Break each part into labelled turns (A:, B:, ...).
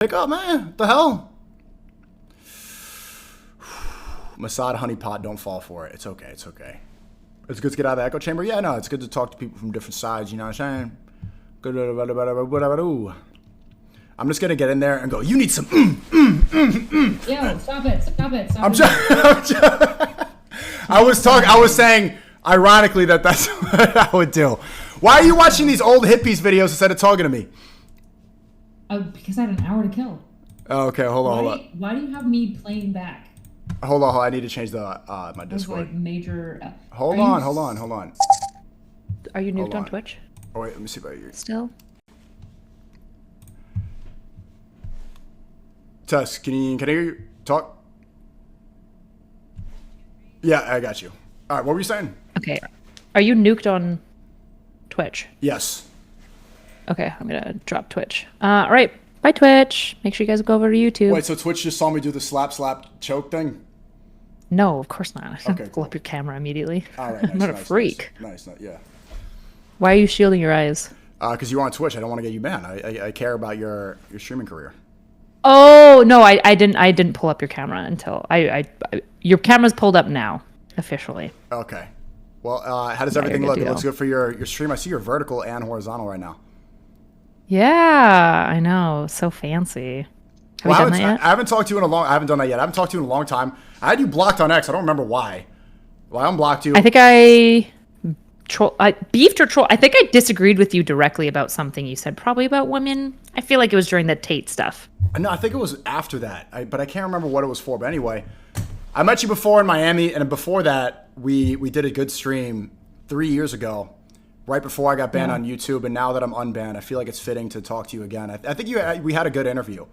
A: Pick up, man. What the hell? Masad honeypot, don't fall for it. It's okay. It's okay. It's good to get out of the echo chamber. Yeah, no, it's good to talk to people from different sides. You know what I'm saying? I'm just gonna get in there and go. You need some.
B: Yo, stop it! Stop it! Stop
A: it. I was saying ironically that's what I would do. Why are you watching these old hippies videos instead of talking to me?
B: Because I had an hour to kill.
A: Oh, okay, hold on.
B: Why do you have me playing back?
A: Hold on. I need to change the my Discord.
B: Like major.
A: Hold on.
C: Are you nuked on Twitch?
A: Oh wait, let me see about you.
C: Still?
A: Tess, can I hear you talk? Yeah, I got you. All right, what were you saying?
C: Okay. Are you nuked on Twitch?
A: Yes.
C: Okay, I'm gonna drop Twitch. All right, bye Twitch. Make sure you guys go over to YouTube.
A: Wait, so Twitch just saw me do the slap choke thing?
C: No, of course not.
A: Okay,
C: pull up your camera immediately.
A: All right, nice,
C: I'm not a freak.
A: Nice, yeah.
C: Why are you shielding your eyes?
A: Because you're on Twitch. I don't want to get you banned. I care about your streaming career.
C: Oh no, I didn't pull up your camera until your camera's pulled up now officially.
A: Okay. Well, how does everything look? It looks good for your stream. I see you're vertical and horizontal right now.
C: Yeah, I know. So fancy. Have you done that yet?
A: I haven't talked to you I haven't done that yet. I haven't talked to you in a long time. I had you blocked on X. I don't remember why. Well, I unblocked you.
C: I think I beefed or troll. I think I disagreed with you directly about something you said, probably about women. I feel like it was during the Tate stuff.
A: No, I think it was after that. But I can't remember what it was for. But anyway, I met you before in Miami, and before that, we did a good stream 3 years ago, right before I got banned on YouTube. And now that I'm unbanned, I feel like it's fitting to talk to you again. I think we had a good interview.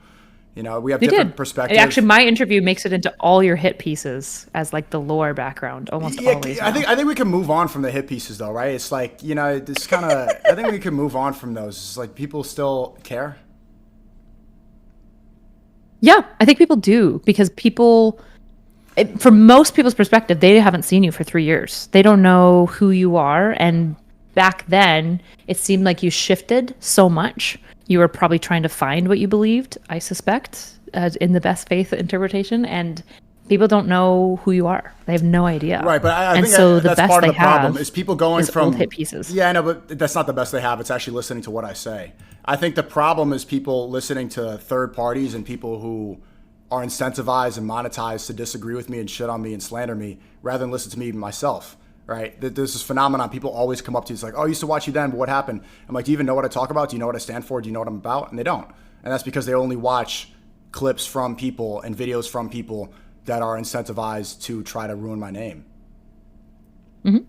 A: You know, we have different perspectives.
C: Actually, my interview makes it into all your hit pieces as like the lore background, almost always.
A: I think we can move on from the hit pieces though, right? It's like, you know, this kind of. I think we can move on from those. It's like people still care.
C: Yeah, I think people do because from most people's perspective, they haven't seen you for 3 years. They don't know who you are, and back then, it seemed like you shifted so much. You were probably trying to find what you believed, I suspect, in the best faith interpretation, and people don't know who you are. They have no idea.
A: Right, but I think that's part of the problem is people going from
C: old hit pieces.
A: Yeah, I know, but that's not the best they have. It's actually listening to what I say. I think the problem is people listening to third parties and people who are incentivized and monetized to disagree with me and shit on me and slander me rather than listen to me myself. Right? There's this phenomenon. People always come up to you. It's like, oh, I used to watch you then, but what happened? I'm like, do you even know what I talk about? Do you know what I stand for? Do you know what I'm about? And they don't. And that's because they only watch clips from people and videos from people that are incentivized to try to ruin my name.
C: Mm-hmm.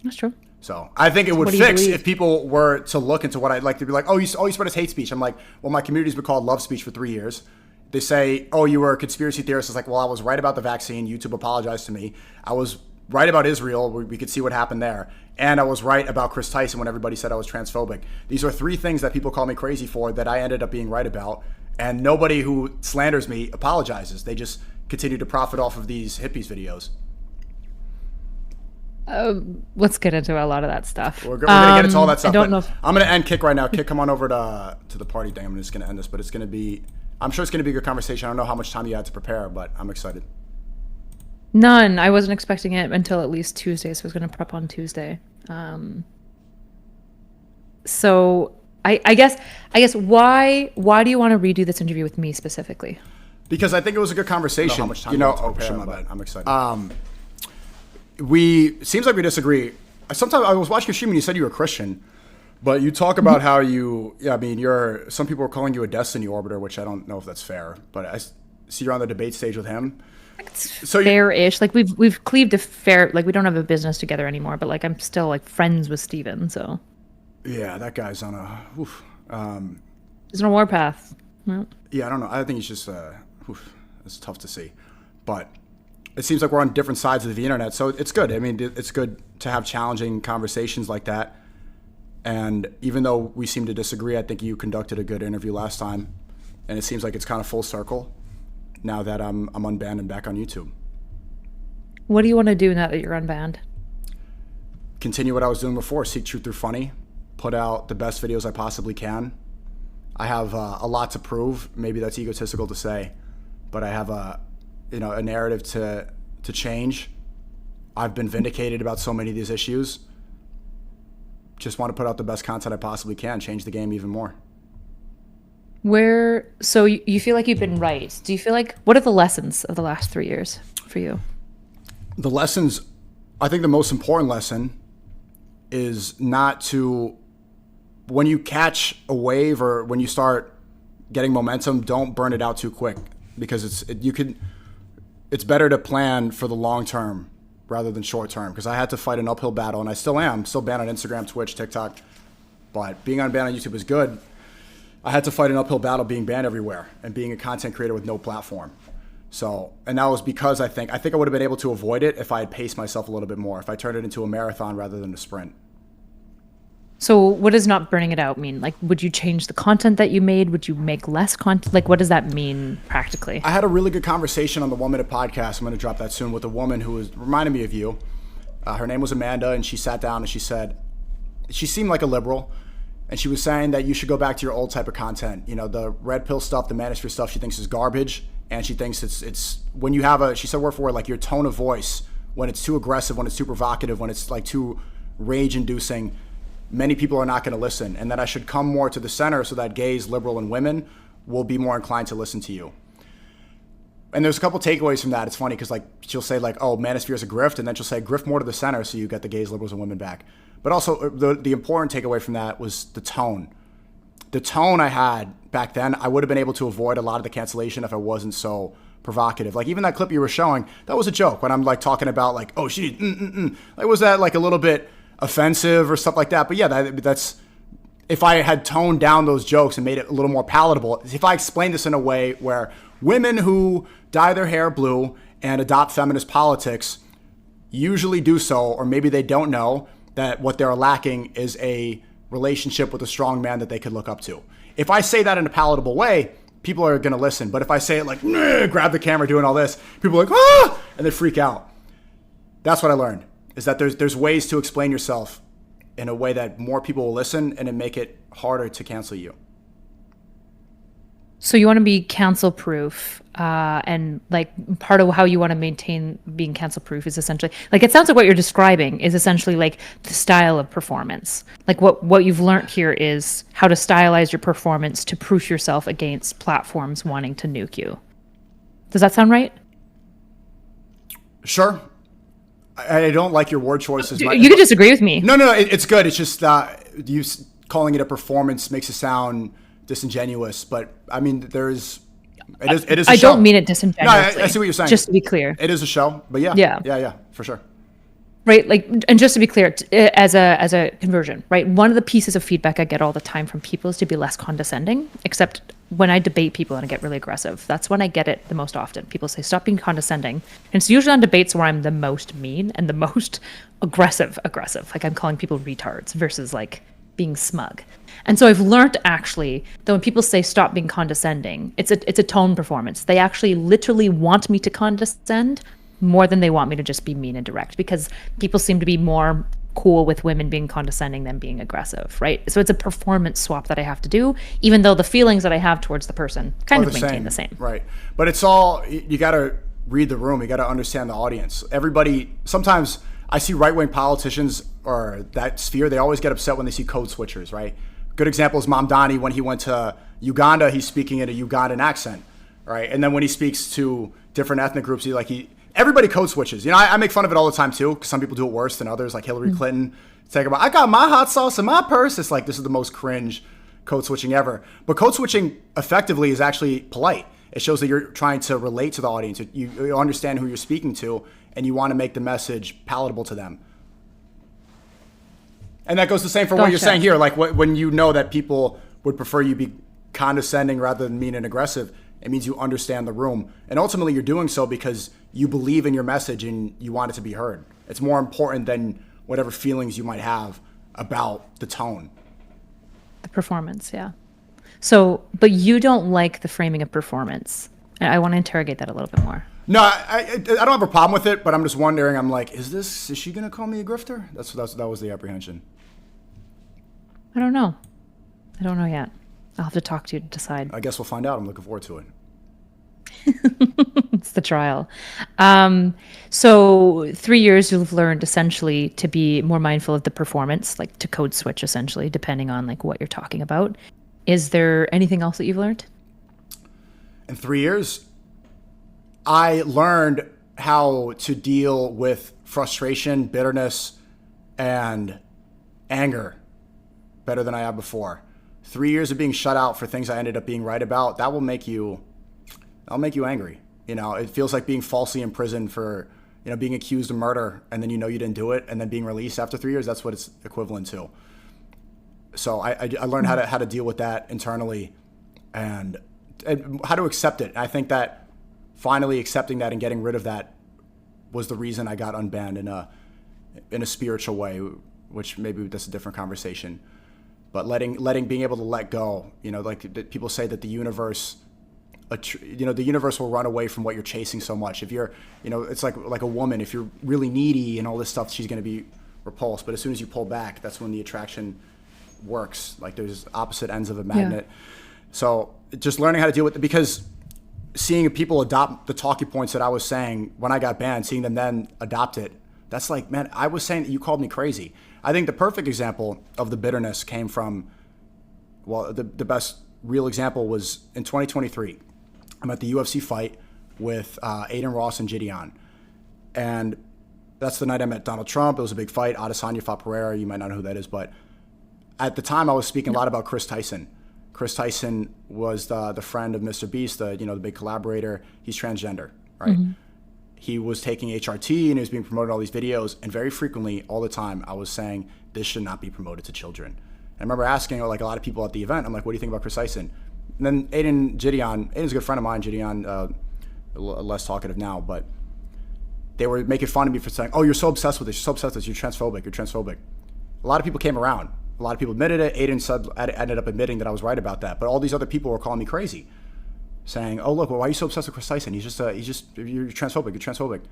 C: That's true.
A: So I think it would fix if people were to look into what I'd like to be like, oh, you spread as hate speech. I'm like, well, my community's been called love speech for 3 years. They say, oh, you were a conspiracy theorist. It's like, well, I was right about the vaccine. YouTube apologized to me. I was right about Israel. We could see what happened there. And I was right about Chris Tyson when everybody said I was transphobic. These are 3 things that people call me crazy for that I ended up being right about. And nobody who slanders me apologizes. They just continue to profit off of these hippies videos.
C: Let's get into a lot of that stuff.
A: We're going to get into all that stuff.
C: I don't know if...
A: I'm going to end Kick right now. Kick, come on over to the party thing. I'm just going to end this, but it's going to be... I'm sure it's going to be a good conversation. I don't know how much time you had to prepare, but I'm excited.
C: None. I wasn't expecting it until at least Tuesday, so I was going to prep on Tuesday. So I guess why do you want to redo this interview with me specifically?
A: Because I think it was a good conversation. How much time I'm excited. Seems like we disagree. Sometimes I was watching your stream and you said you were a Christian, but you talk about how some people are calling you a destiny orbiter, which I don't know if that's fair, but I see you're on the debate stage with him.
C: It's fair-ish. Like we've cleaved a fair. Like we don't have a business together anymore, but like I'm still like friends with Steven. So
A: yeah, that guy's on a.
C: he's on a warpath. Well,
A: yeah, I don't know. I think he's just. It's tough to see, but it seems like we're on different sides of the internet, so it's good. I mean, it's good to have challenging conversations like that. And even though we seem to disagree, I think you conducted a good interview last time, and it seems like it's kind of full circle. Now that I'm unbanned and back on YouTube.
C: What do you want to do now that you're unbanned?
A: Continue what I was doing before. Seek truth through funny. Put out the best videos I possibly can. I have a lot to prove. Maybe that's egotistical to say, but I have a narrative to change. I've been vindicated about so many of these issues. Just want to put out the best content I possibly can, change the game even more.
C: So you feel like you've been right. Do you feel like, what are the lessons of the last 3 years for you?
A: The lessons, I think the most important lesson is not to, when you catch a wave or when you start getting momentum, don't burn it out too quick, because it's better to plan for the long term rather than short term. Because I had to fight an uphill battle, and I still am. Still banned on Instagram, Twitch, TikTok, but being unbanned on YouTube is good. I had to fight an uphill battle being banned everywhere and being a content creator with no platform. So, and that was because I think I would have been able to avoid it if I had paced myself a little bit more, if I turned it into a marathon rather than a sprint.
C: So what does not burning it out mean? Like, would you change the content that you made? Would you make less content? Like, what does that mean practically? I
A: had a really good conversation on the 1 Minute podcast. I'm going to drop that soon, with a woman who reminded me of you. Her name was Amanda, and she sat down and she said, she seemed like a liberal, and she was saying that you should go back to your old type of content. You know, the red pill stuff, the manosphere stuff, she thinks is garbage. And she thinks it's when you have she said word for word, like your tone of voice, when it's too aggressive, when it's too provocative, when it's like too rage inducing, many people are not going to listen. And that I should come more to the center so that gays, liberal, and women will be more inclined to listen to you. And there's a couple takeaways from that. It's funny because like she'll say like, oh, manosphere is a grift, and then she'll say grift more to the center so you get the gays, liberals, and women back. But also the important takeaway from that was the tone. The tone I had back then, I would have been able to avoid a lot of the cancellation if I wasn't so provocative. Like even that clip you were showing, that was a joke when I'm like talking about like, oh, she, like was that like a little bit offensive or stuff like that? But yeah, that's if I had toned down those jokes and made it a little more palatable. If I explained this in a way where women who dye their hair blue and adopt feminist politics usually do so, or maybe they don't know that what they're lacking is a relationship with a strong man that they could look up to. If I say that in a palatable way, people are going to listen. But if I say it like, grab the camera doing all this, people are like, ah, and they freak out. That's what I learned, is that there's ways to explain yourself in a way that more people will listen and it make it harder to cancel you.
C: So you want to be cancel proof, and like part of how you want to maintain being cancel proof is essentially like, it sounds like what you're describing is essentially like the style of performance. Like what you've learned here is how to stylize your performance to proof yourself against platforms wanting to nuke you. Does that sound right?
A: Sure. I don't like your word choices.
C: You can disagree with me.
A: No, it's good. It's just you calling it a performance makes it sound disingenuous, but I mean, it is a show.
C: I don't mean it disingenuously.
A: No, I see what you're saying.
C: Just to be clear.
A: It is a show, but yeah, for sure.
C: Right, like, and just to be clear, as a conversion, right, one of the pieces of feedback I get all the time from people is to be less condescending, except when I debate people and I get really aggressive. That's when I get it the most often. People say, stop being condescending. And it's usually on debates where I'm the most mean and the most aggressive. Like I'm calling people retards versus like being smug. And so I've learned actually that when people say stop being condescending, it's a tone performance. They actually literally want me to condescend more than they want me to just be mean and direct, because people seem to be more cool with women being condescending than being aggressive, right? So it's a performance swap that I have to do, even though the feelings that I have towards the person kind of maintain the same.
A: Right. But it's all, you got to read the room. You got to understand the audience. Everybody, sometimes I see right-wing politicians or that sphere, they always get upset when they see code switchers, right? Good example is Mamdani. When he went to Uganda, he's speaking in a Ugandan accent, right? And then when he speaks to different ethnic groups, everybody code switches. You know, I make fun of it all the time too, because some people do it worse than others, like Hillary Clinton. Talk about, I got my hot sauce in my purse. It's like, this is the most cringe code switching ever. But code switching effectively is actually polite. It shows that you're trying to relate to the audience. You understand who you're speaking to, and you want to make the message palatable to them. And that goes the same for what you're saying here. Like when you know that people would prefer you be condescending rather than mean and aggressive, it means you understand the room. And ultimately you're doing so because you believe in your message and you want it to be heard. It's more important than whatever feelings you might have about the tone.
C: The performance, yeah. So, but you don't like the framing of performance. I want to interrogate that a little bit more.
A: No, I don't have a problem with it, but I'm just wondering, I'm like, is she going to call me a grifter? That was the apprehension.
C: I don't know yet. I'll have to talk to you to decide.
A: I guess we'll find out. I'm looking forward to it.
C: It's the trial. So 3 years you've learned essentially to be more mindful of the performance, like to code switch essentially, depending on like what you're talking about. Is there anything else that you've learned?
A: In 3 years, I learned how to deal with frustration, bitterness, and anger better than I have before. 3 years of being shut out for things I ended up being right about, that'll make you angry. You know, it feels like being falsely imprisoned for, you know, being accused of murder and then you know you didn't do it and then being released after 3 years. That's what it's equivalent to. So I learned how to deal with that internally and how to accept it. I think that finally accepting that and getting rid of that was the reason I got unbanned in a spiritual way, which maybe that's a different conversation. But being able to let go, you know, like people say that the universe will run away from what you're chasing so much. If you're, you know, it's like a woman, if you're really needy and all this stuff, she's going to be repulsed. But as soon as you pull back, that's when the attraction works. Like there's opposite ends of a magnet. Yeah. So just learning how to deal with it, because seeing people adopt the talking points that I was saying when I got banned, seeing them then adopt it, that's like, man, I was saying that you called me crazy. I think the perfect example of the bitterness came from, well, the best real example was in 2023. I'm at the UFC fight with Aiden Ross and Gideon. And that's the night I met Donald Trump. It was a big fight. Adesanya fought Pereira. You might not know who that is. But at the time, I was speaking a lot about Chris Tyson. Chris Tyson was the friend of Mr. Beast, the big collaborator. He's transgender, right? Mm-hmm. He was taking HRT and he was being promoted all these videos. And very frequently, all the time, I was saying, this should not be promoted to children. And I remember asking like a lot of people at the event, I'm like, what do you think about Chris Tyson? And then Aiden's a good friend of mine, Gideon, less talkative now, but they were making fun of me for saying, oh, you're so obsessed with this, you're transphobic. A lot of people came around. A lot of people admitted it. Aiden ended up admitting that I was right about that. But all these other people were calling me crazy, saying, oh, look, well, why are you so obsessed with Chris Tyson? you're transphobic.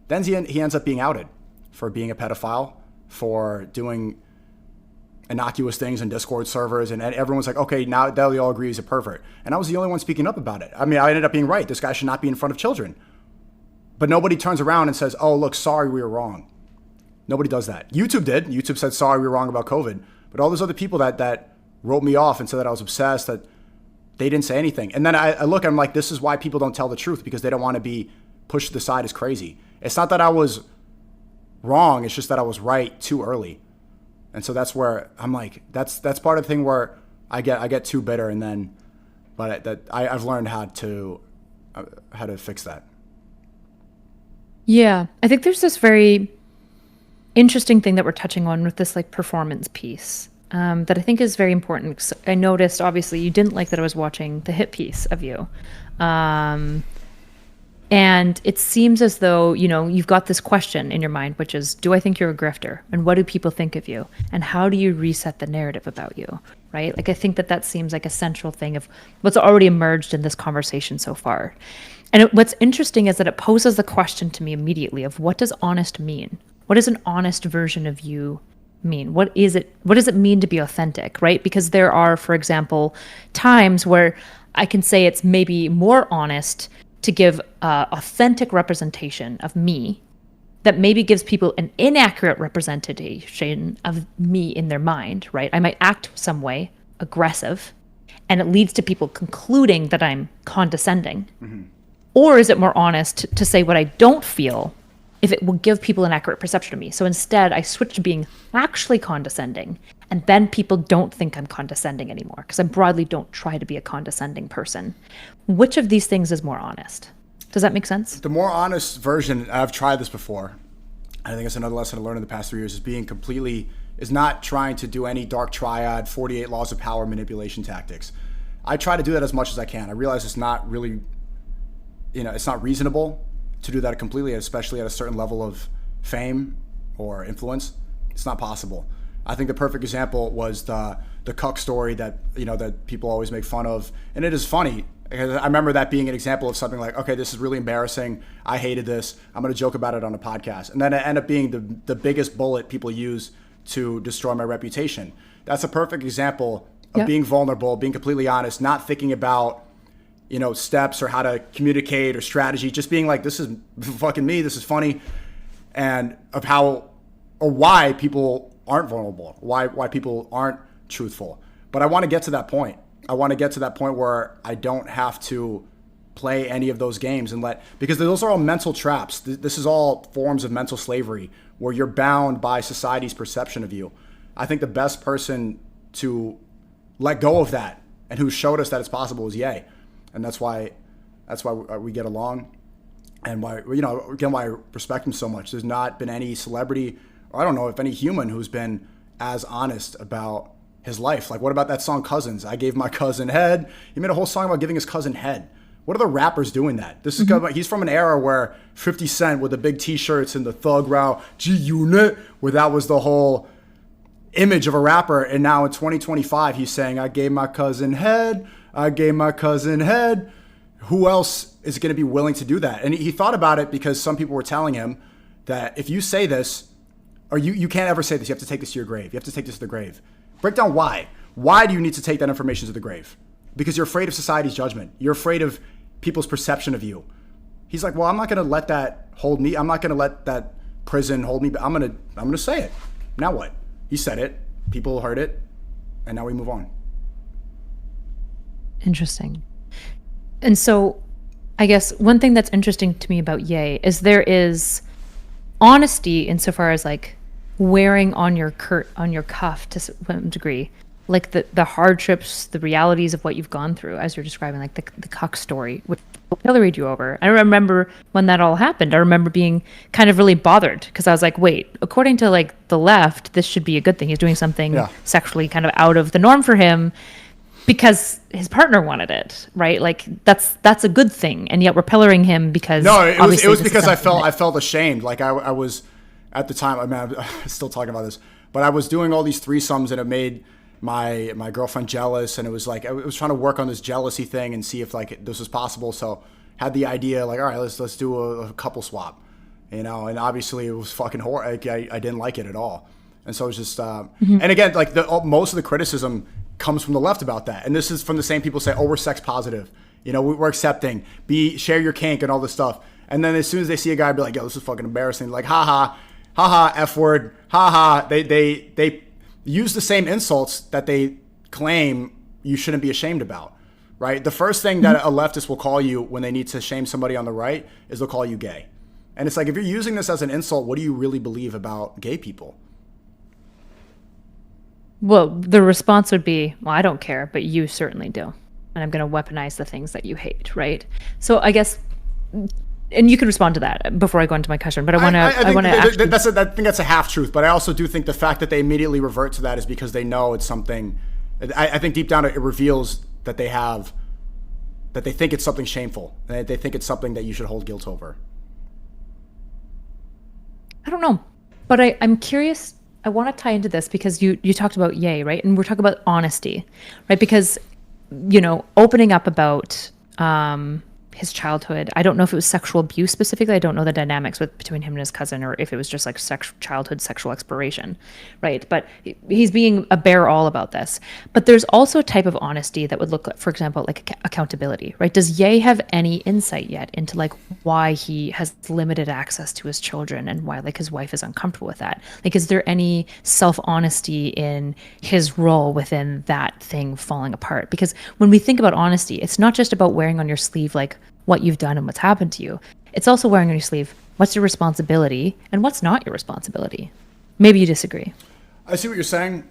A: Then he ends up being outed for being a pedophile, for doing innocuous things in Discord servers, and everyone's like, okay, now they all agree he's a pervert. And I was the only one speaking up about it. I mean, I ended up being right. This guy should not be in front of children. But nobody turns around and says, oh, look, sorry, we were wrong. Nobody does that. YouTube did. YouTube said, sorry, we were wrong about COVID. But all those other people that wrote me off and said that I was obsessed, that they didn't say anything. And then I look, I'm like, this is why people don't tell the truth, because they don't want to be pushed to the side as crazy. It's not that I was wrong. It's just that I was right too early. And so that's where I'm like, that's part of the thing where I get too bitter, and then, but I've learned how to fix that.
C: Yeah, I think there's this very interesting thing that we're touching on with this like performance piece that I think is very important. So I noticed, obviously, you didn't like that I was watching the hit piece of you. And it seems as though, you know, you've got this question in your mind, which is, do I think you're a grifter? And what do people think of you? And how do you reset the narrative about you? Right? Like, I think that seems like a central thing of what's already emerged in this conversation so far. And what's interesting is that it poses the question to me immediately of, what does honest mean? What does an honest version of you mean? What is it? What does it mean to be authentic? Right? Because there are, for example, times where I can say it's maybe more honest to give authentic representation of me that maybe gives people an inaccurate representation of me in their mind, right? I might act some way, aggressive, and it leads to people concluding that I'm condescending. Mm-hmm. Or is it more honest to say what I don't feel if it will give people an accurate perception of me? So instead, I switch to being actually condescending, and then people don't think I'm condescending anymore, because I broadly don't try to be a condescending person. Which of these things is more honest? Does that make sense?
A: The more honest version, I've tried this before. I think it's another lesson I learned in the past 3 years, is not trying to do any dark triad, 48 laws of power manipulation tactics. I try to do that as much as I can. I realize it's not really, it's not reasonable to do that completely, especially at a certain level of fame or influence. It's not possible. I think the perfect example was the cuck story that people always make fun of, and it is funny. I remember that being an example of something like, okay, this is really embarrassing. I hated this. I'm going to joke about it on a podcast, and then it ended up being the biggest bullet people use to destroy my reputation. That's a perfect example of being vulnerable, being completely honest, not thinking about, you know, steps or how to communicate or strategy, just being like, this is fucking me, this is funny, and of how or why people aren't vulnerable, why people aren't truthful. But I want to get to that point. I want to get to that point where I don't have to play any of those games and because those are all mental traps. This is all forms of mental slavery where you're bound by society's perception of you. I think the best person to let go of that and who showed us that it's possible is Ye. And that's why we get along, and why, you know, again, why I respect him so much. There's not been any celebrity, or I don't know if any human, who's been as honest about his life. Like, what about that song Cousins? I gave my cousin head. He made a whole song about giving his cousin head. What are the rappers doing that? This is he's from an era where 50 Cent with the big T-shirts and the Thug Row G-Unit, where that was the whole image of a rapper. And now in 2025, he's saying, I gave my cousin head. I gave my cousin head. Who else is going to be willing to do that? And he thought about it because some people were telling him that if you say this, or you can't ever say this, you have to take this to your grave. You have to take this to the grave. Break down why. Why do you need to take that information to the grave? Because you're afraid of society's judgment. You're afraid of people's perception of you. He's like, well, I'm not going to let that hold me. I'm not going to let that prison hold me. But I'm going to say it. Now what? He said it. People heard it. And now we move on.
C: Interesting. And so I guess one thing that's interesting to me about Ye is there is honesty insofar as like wearing on your cuff to some degree, like the hardships, the realities of what you've gone through, as you're describing, like the cuck story, which pilloried you over. I remember when that all happened, I remember being kind of really bothered because I was like, wait, according to like the left, this should be a good thing. He's doing something sexually kind of out of the norm for him because his partner wanted it, right? Like that's a good thing, and yet we're pillaring him because
A: it was because I felt ashamed. Like I was at the time. I mean, I'm still talking about this, but I was doing all these threesomes, and it made my girlfriend jealous, and it was like I was trying to work on this jealousy thing and see if like this was possible. So had the idea like, all right, let's do a couple swap, you know. And obviously it was fucking horrible. Like, I didn't like it at all, and so it was just and again, like most of the criticism comes from the left about that, and this is from the same people say, oh, we're sex positive, you know, we're accepting, share your kink and all this stuff, and then as soon as they see a guy be like, yo, this is fucking embarrassing, like haha F word, haha, they use the same insults that they claim you shouldn't be ashamed about, right? The first thing that a leftist will call you when they need to shame somebody on the right is they'll call you gay, and it's like, if you're using this as an insult, what do you really believe about gay people?
C: Well, the response would be, well, I don't care, but you certainly do. And I'm going to weaponize the things that you hate, right? So I guess, and you can respond to that before I go into my question, but I want to
A: I think that's a half truth, but I also do think the fact that they immediately revert to that is because they know it's something, I think deep down it reveals that they think it's something shameful. They think it's something that you should hold guilt over.
C: I don't know, but I'm curious. I want to tie into this because you talked about Ye, right? And we're talking about honesty, right? Because, you know, opening up about his childhood, I don't know if it was sexual abuse specifically. I don't know the dynamics between him and his cousin, or if it was just like childhood sexual exploration, right? But he's being a bare all about this. But there's also a type of honesty that would look like, for example, like accountability, right? Does Ye have any insight yet into like why he has limited access to his children and why like his wife is uncomfortable with that? Like, is there any self-honesty in his role within that thing falling apart? Because when we think about honesty, it's not just about wearing on your sleeve like what you've done and what's happened to you. It's also wearing on your sleeve what's your responsibility and what's not your responsibility. Maybe you disagree.
A: I see what you're saying,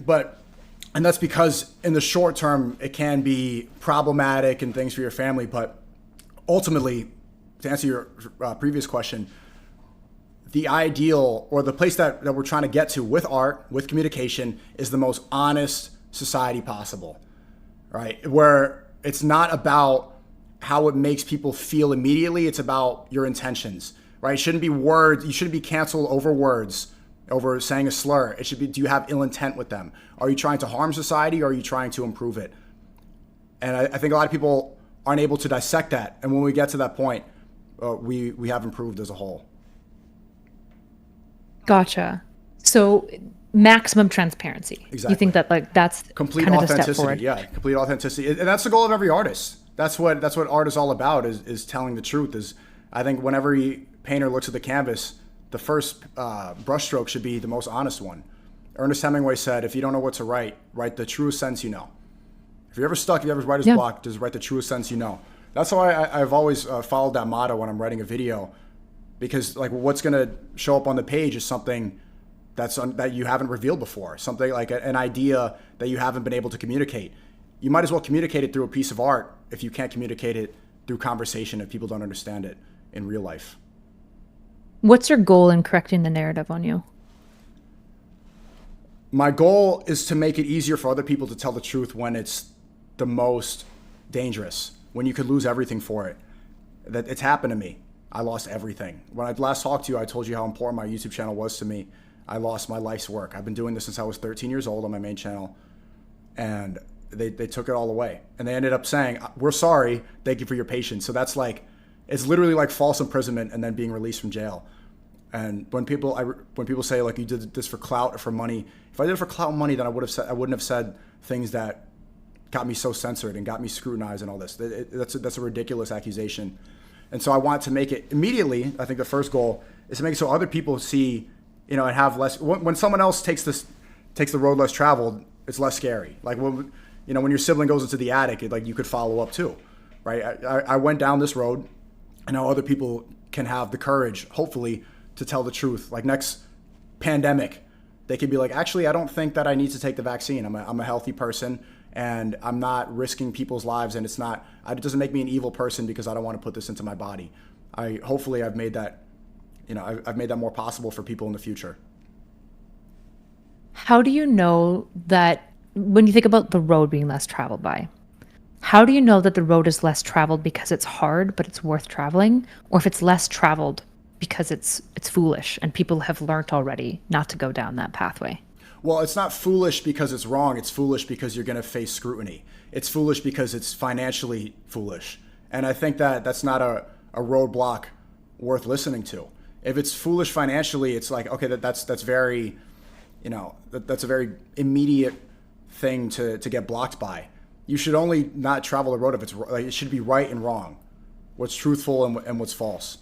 A: and that's because in the short term it can be problematic and things for your family, but ultimately, to answer your previous question, the ideal, or the place that we're trying to get to with art, with communication, is the most honest society possible, right? Where it's not about how it makes people feel immediately, it's about your intentions, right? It shouldn't be words. You shouldn't be canceled over words, over saying a slur. It should be, do you have ill intent with them? Are you trying to harm society, or are you trying to improve it? And I think a lot of people aren't able to dissect that. And when we get to that point, we have improved as a whole.
C: Gotcha. So maximum transparency.
A: Exactly.
C: You think that like that's
A: complete
C: kind of the step
A: authenticity?
C: forward?
A: Yeah, complete authenticity, and that's the goal of every artist. That's what art is all about. Is telling the truth. Is I think when every painter looks at the canvas, the first brushstroke should be the most honest one. Ernest Hemingway said, "If you don't know what to write, write the truest sense you know. If you're ever stuck, if you ever writer's block, just write the truest sense you know." That's why I've always followed that motto when I'm writing a video, because like what's gonna show up on the page is something that you haven't revealed before, something like an idea that you haven't been able to communicate. You might as well communicate it through a piece of art if you can't communicate it through conversation if people don't understand it in real life.
C: What's your goal in correcting the narrative on you?
A: My goal is to make it easier for other people to tell the truth when it's the most dangerous, when you could lose everything for it. That it's happened to me. I lost everything. When I last talked to you, I told you how important my YouTube channel was to me. I lost my life's work. I've been doing this since I was 13 years old on my main channel, and they took it all away. And they ended up saying, "We're sorry, thank you for your patience." So that's like, it's literally like false imprisonment and then being released from jail. And when people say like you did this for clout or for money, if I did it for clout and money, then I wouldn't have said things that got me so censored and got me scrutinized and all this. That's a ridiculous accusation. And so I want to make it immediately. I think the first goal is to make it so other people see, and have less. When someone else takes the road less traveled, it's less scary. Like when your sibling goes into the attic, like you could follow up too, right? I went down this road, and now other people can have the courage, hopefully, to tell the truth. Like next pandemic, they could be like, actually, I don't think that I need to take the vaccine. I'm a healthy person, and I'm not risking people's lives, and it doesn't make me an evil person because I don't want to put this into my body. Hopefully I've made that, I've made that more possible for people in the future.
C: How do you know that when you think about the road being less traveled by, how do you know that the road is less traveled because it's hard, but it's worth traveling, or if it's less traveled because it's foolish and people have learned already not to go down that pathway?
A: Well, it's not foolish because it's wrong. It's foolish because you're going to face scrutiny. It's foolish because it's financially foolish. And I think that that's not a roadblock worth listening to. If it's foolish financially, it's like, okay, that's very, that's a very immediate thing to get blocked by. You should only not travel the road if it's like, it should be right and wrong, what's truthful and what's false.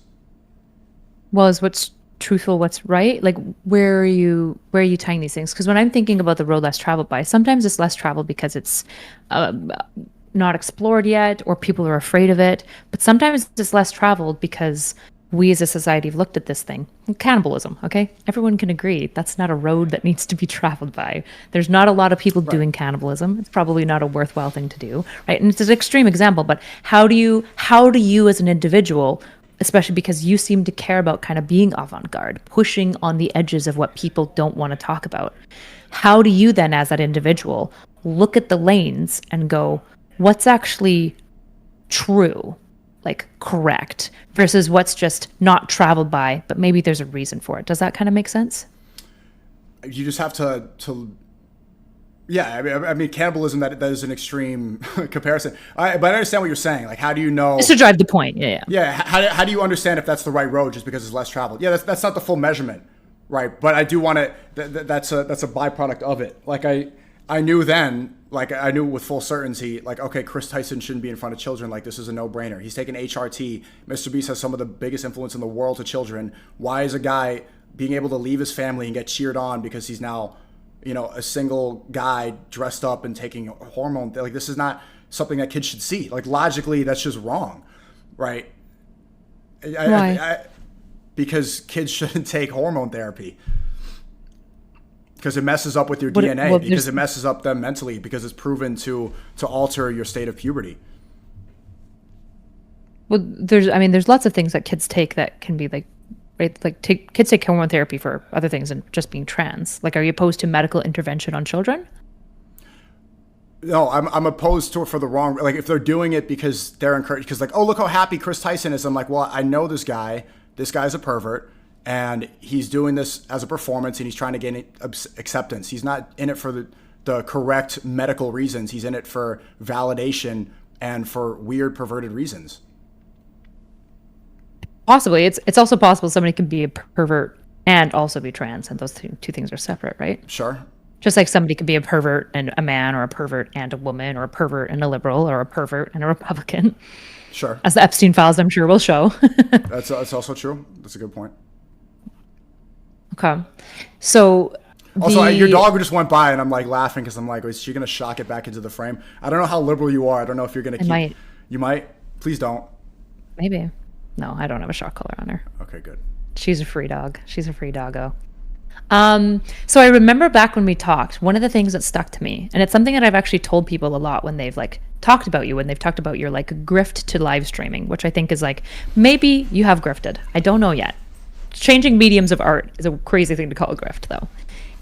C: Well, is what's truthful, what's right? Like, where are you tying these things? Because when I'm thinking about the road less traveled by, sometimes it's less traveled because it's not explored yet, or people are afraid of it. But sometimes it's less traveled because we as a society have looked at this thing. Cannibalism, okay? Everyone can agree that's not a road that needs to be traveled by. There's not a lot of people doing cannibalism. It's probably not a worthwhile thing to do, right? And it's an extreme example, but how do you as an individual, especially because you seem to care about kind of being avant-garde, pushing on the edges of what people don't want to talk about, how do you then as that individual look at the lanes and go, what's actually true, like correct, versus what's just not traveled by, but maybe there's a reason for it? Does that kind of make sense?
A: You just have to yeah, I mean cannibalism, that is an extreme comparison. But I understand what you're saying. Like, how do you know?
C: Just to drive the point, yeah.
A: Yeah, how do you understand if that's the right road just because it's less traveled? Yeah, that's not the full measurement, right? But I do want to. That's a byproduct of it. Like I knew then, like I knew with full certainty, like okay, Chris Tyson shouldn't be in front of children. Like this is a no-brainer. He's taken HRT. Mr. Beast has some of the biggest influence in the world to children. Why is a guy being able to leave his family and get cheered on because he's now, a single guy dressed up and taking hormone? Like this is not something that kids should see. Like logically, that's just wrong, right?
C: Why?
A: Because kids shouldn't take hormone therapy. Because it messes up with your DNA.
C: Well,
A: because it messes up them mentally. Because it's proven to alter your state of puberty.
C: Well, there's lots of things that kids take that can be like, right? Like kids take hormone therapy for other things than just being trans. Like, are you opposed to medical intervention on children?
A: No, I'm opposed to it for the wrong. Like if they're doing it because they're encouraged, because like, oh look how happy Chris Tyson is. I'm like, well, I know this guy. This guy's a pervert, and he's doing this as a performance, and he's trying to gain acceptance. He's not in it for the correct medical reasons. He's in it for validation and for weird perverted reasons.
C: Possibly. It's also possible somebody can be a pervert and also be trans, and those two things are separate, right?
A: Sure.
C: Just like somebody could be a pervert and a man, or a pervert and a woman, or a pervert and a liberal, or a pervert and a Republican.
A: Sure.
C: As the Epstein files, I'm sure, will show.
A: That's also true. That's a good point.
C: Okay. So
A: also, your dog just went by, and I'm like laughing because I'm like, is she gonna shock it back into the frame? I don't know how liberal you are. I don't know if you're gonna keep.
C: Might.
A: You might. Please don't.
C: Maybe. No, I don't have a shock collar on her.
A: Okay, good.
C: She's a free dog. She's a free doggo. So I remember back when we talked, one of the things that stuck to me, and it's something that I've actually told people a lot when they've like talked about you, when they've talked about your like grift to live streaming, which I think is like, maybe you have grifted. I don't know yet. Changing mediums of art is a crazy thing to call a grift though.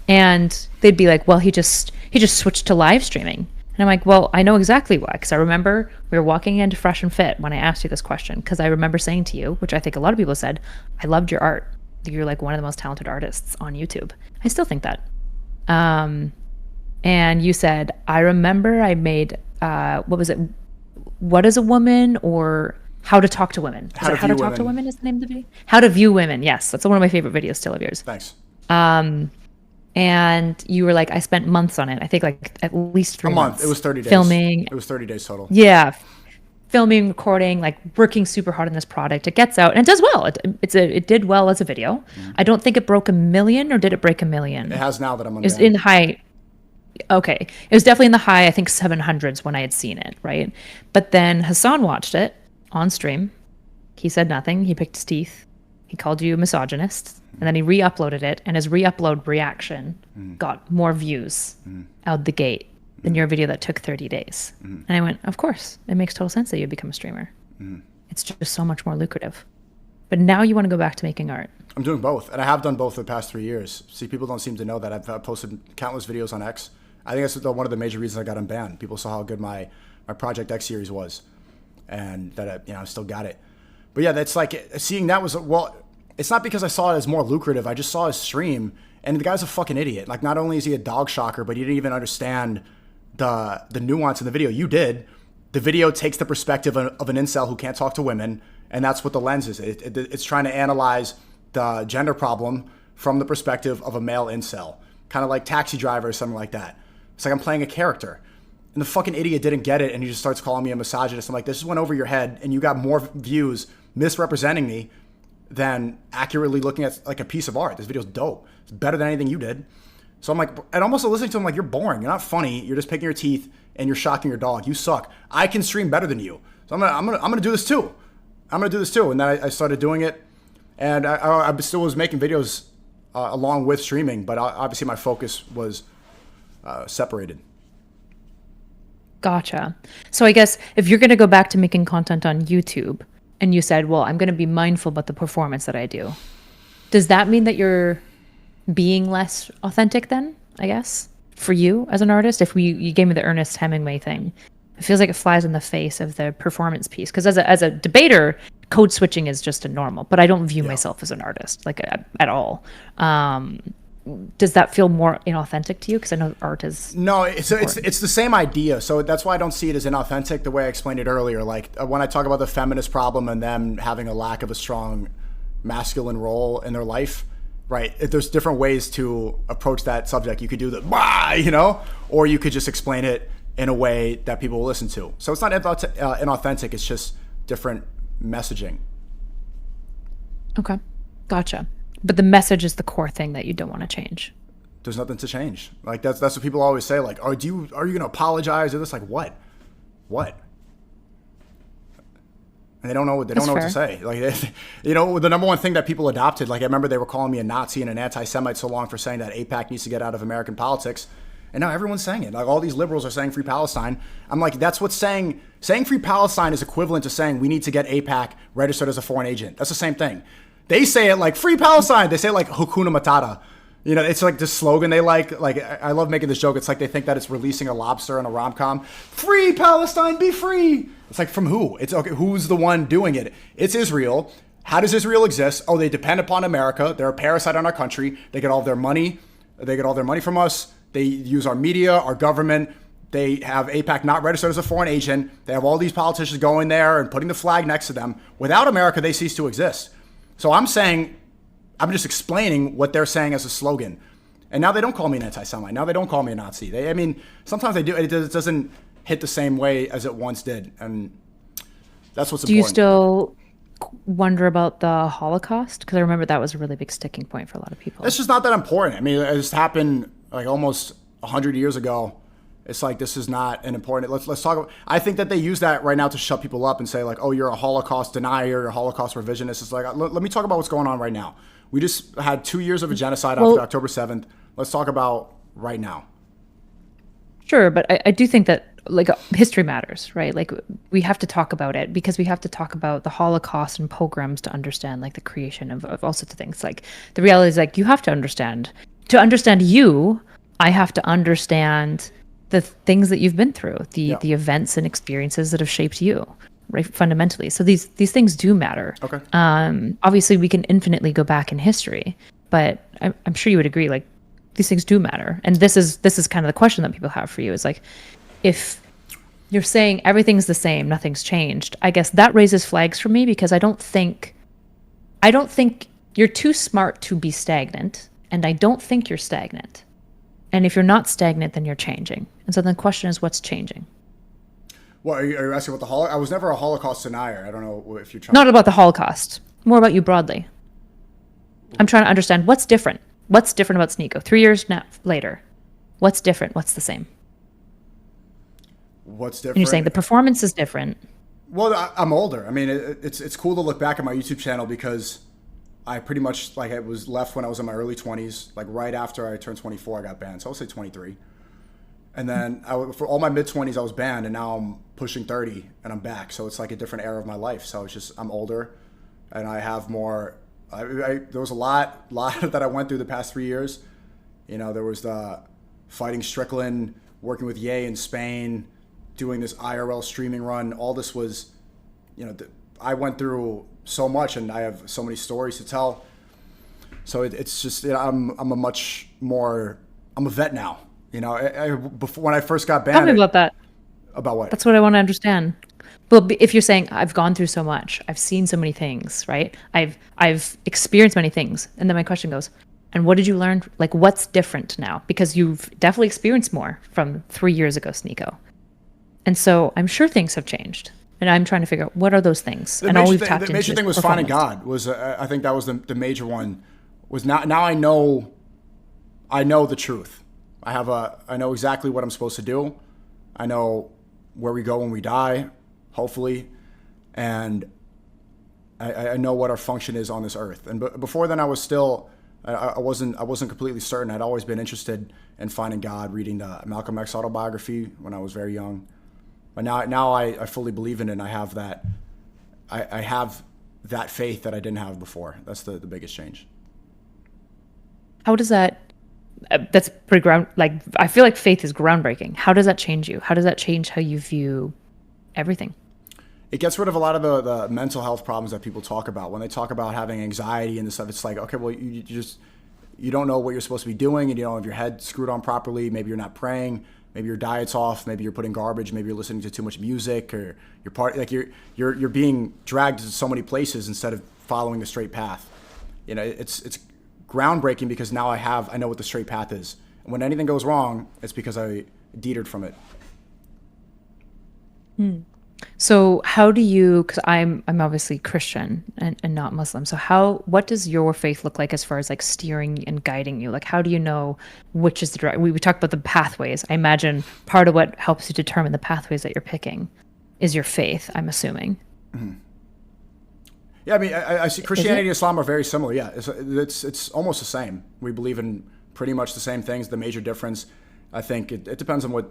C: And they'd be like, well, he just switched to live streaming. And I'm like, well, I know exactly why, because I remember we were walking into Fresh and Fit when I asked you this question, because I remember saying to you, which I think a lot of people said, I loved your art. You're like one of the most talented artists on YouTube. I still think that. And you said, I remember I made, what was it? What is a woman, or how to talk to women? How to talk to women is the name of the video? How to view women. Yes, that's one of my favorite videos still of yours.
A: Thanks.
C: And you were like, I spent months on it. I think like at least 3 months.
A: A month. It was 30 days.
C: Filming.
A: It was 30 days total.
C: Yeah. Filming, recording, like working super hard on this product. It gets out and it does well. It did well as a video. Mm-hmm. I don't think it broke 1 million, or did it break 1 million?
A: It has now that I'm on.
C: It was in the high. Okay. It was definitely in the high, I think 700s when I had seen it, right? But then Hassan watched it on stream. He said nothing. He picked his teeth. He called you a misogynist. And then he re-uploaded it, and his re-upload reaction got more views out the gate than your video that took 30 days. And I went, of course, it makes total sense that you become a streamer. It's just so much more lucrative. But now you want to go back to making art. I'm
A: doing both, and I have done both for the past 3 years. See, people don't seem to know that. I've posted countless videos on X. I think that's one of the major reasons I got unbanned. People saw how good my Project X series was, and that I still got it. But yeah, that's like, seeing that was, well, it's not because I saw it as more lucrative. I just saw his stream, and the guy's a fucking idiot. Like, not only is he a dog shocker, but he didn't even understand the nuance in the video. You did. The video takes the perspective of an incel who can't talk to women, and that's what the lens is. It's trying to analyze the gender problem from the perspective of a male incel, kind of like Taxi Driver or something like that. It's like I'm playing a character, and the fucking idiot didn't get it, and he just starts calling me a misogynist. I'm like, this just went over your head, and you got more views misrepresenting me than accurately looking at like a piece of art. This video's dope. It's better than anything you did. So I'm like, and almost listening to him like, you're boring. You're not funny. You're just picking your teeth and you're shocking your dog. You suck. I can stream better than you. So I'm gonna do this too. I'm gonna do this too. And then I started doing it, and I still was making videos along with streaming, but obviously my focus was separated.
C: Gotcha. So I guess if you're gonna go back to making content on YouTube, and you said, well, I'm going to be mindful about the performance that I do, does that mean that you're being less authentic then, I guess, for you as an artist? If you gave me the Ernest Hemingway thing, it feels like it flies in the face of the performance piece. Because as a debater, code switching is just a normal, but I don't view myself as an artist, like at all. Does that feel more inauthentic to you? Because I know art is...
A: No, it's the same idea. So that's why I don't see it as inauthentic the way I explained it earlier. Like when I talk about the feminist problem and them having a lack of a strong masculine role in their life, right? There's different ways to approach that subject. You could do the, or you could just explain it in a way that people will listen to. So it's not inauthentic. It's just different messaging.
C: Okay. Gotcha. But the message is the core thing that you don't want to change.
A: There's nothing to change. Like that's what people always say. Like, are you going to apologize or this? Like, what? And they don't know. They don't know what to say. Like, the number one thing that people adopted. Like, I remember they were calling me a Nazi and an anti-Semite so long for saying that AIPAC needs to get out of American politics, and now everyone's saying it. Like, all these liberals are saying free Palestine. I'm like, that's what saying free Palestine is equivalent to saying we need to get AIPAC registered as a foreign agent. That's the same thing. They say it like free Palestine. They say it like Hakuna Matata. It's like this slogan they like. Like, I love making this joke. It's like they think that it's releasing a lobster in a rom-com. Free Palestine, be free. It's like, from who? It's okay. Who's the one doing it? It's Israel. How does Israel exist? Oh, they depend upon America. They're a parasite on our country. They get all their money. They get all their money from us. They use our media, our government. They have AIPAC not registered as a foreign agent. They have all these politicians going there and putting the flag next to them. Without America, they cease to exist. So I'm saying I'm just explaining what they're saying as a slogan. And now they don't call me an anti-Semite. Now they don't call me a Nazi. I mean, sometimes they do. It doesn't hit the same way as it once did. And that's what's important.
C: Do you still wonder about the Holocaust? Because I remember that was a really big sticking point for a lot of people.
A: It's just not that important. I mean, it just happened like almost 100 years ago. It's like, this is not an important. Let's talk about. I think that they use that right now to shut people up and say like, oh, you're a Holocaust denier, you're a Holocaust revisionist. It's like, let me talk about what's going on right now. We just had 2 years of a genocide after October 7th. Let's talk about right now.
C: Sure, but I do think that like history matters, right? Like we have to talk about it because we have to talk about the Holocaust and pogroms to understand like the creation of all sorts of things. Like the reality is like you have to understand. To understand you, I have to understand the things that you've been through, the events and experiences that have shaped you, right? Fundamentally. So these things do matter.
A: Okay.
C: Obviously we can infinitely go back in history, but I'm sure you would agree, like these things do matter. And this is kind of the question that people have for you is like, if you're saying everything's the same, nothing's changed, I guess that raises flags for me because I don't think you're too smart to be stagnant, and I don't think you're stagnant. And if you're not stagnant, then you're changing. And so the question is, what's changing?
A: Well, are you asking about the Holocaust? I was never a Holocaust denier. I don't know if you're trying.
C: Not about the Holocaust. More about you broadly. I'm trying to understand what's different. What's different about SNEAKO? 3 years later, what's different? What's the same?
A: What's different?
C: And you're saying the performance is different.
A: Well, I'm older. I mean, it's cool to look back at my YouTube channel because I pretty much like it was left when I was in my early 20s. Like right after I turned 24, I got banned. So I'll say 23. And then for all my mid 20s, I was banned, and now I'm pushing 30 and I'm back. So it's like a different era of my life. So it's just I'm older, and I have more. There was a lot that I went through the past 3 years. You know, there was the fighting Strickland, working with Ye in Spain, doing this IRL streaming run. All this was, you know, I went through so much, and I have so many stories to tell. So it's just, you know, I'm a vet now. You know, before when I first got banned.
C: Tell me about that.
A: About what?
C: That's what I want to understand. Well, if you're saying I've gone through so much, I've seen so many things, right? I've experienced many things, and then my question goes, and what did you learn? Like, what's different now? Because you've definitely experienced more from 3 years ago, SNEAKO. And so I'm sure things have changed, and I'm trying to figure out what are those things.
A: The major thing was finding God. I think that was the major one. Was now I know the truth. I know exactly what I'm supposed to do. I know where we go when we die, hopefully, and I know what our function is on this earth. And before then, I wasn't completely certain. I'd always been interested in finding God, reading the Malcolm X autobiography when I was very young. But now I fully believe in it, and I have that. I have that faith that I didn't have before. That's the biggest change.
C: How does that? That's pretty I feel like faith is groundbreaking. How does that change you? How does that change how you view everything?
A: It gets rid of a lot of the mental health problems that people talk about. When they talk about having anxiety and this stuff, it's like, okay, well, you don't know what you're supposed to be doing, and you don't have your head screwed on properly. Maybe you're not praying. Maybe your diet's off. Maybe you're putting garbage. Maybe you're listening to too much music, or you're being dragged to so many places instead of following the straight path. You know, it's groundbreaking because now I know what the straight path is. And when anything goes wrong, it's because I deterred from it.
C: So how do you, because I'm obviously Christian and not Muslim, so what does your faith look like as far as like steering and guiding you? Like, how do you know which is the direct? We talked about the pathways. I imagine part of what helps you determine the pathways that you're picking is your faith, I'm assuming.
A: Mm-hmm. Yeah, I mean, I see Christianity and Islam are very similar. Yeah, it's almost the same. We believe in pretty much the same things. The major difference, I think, it depends on what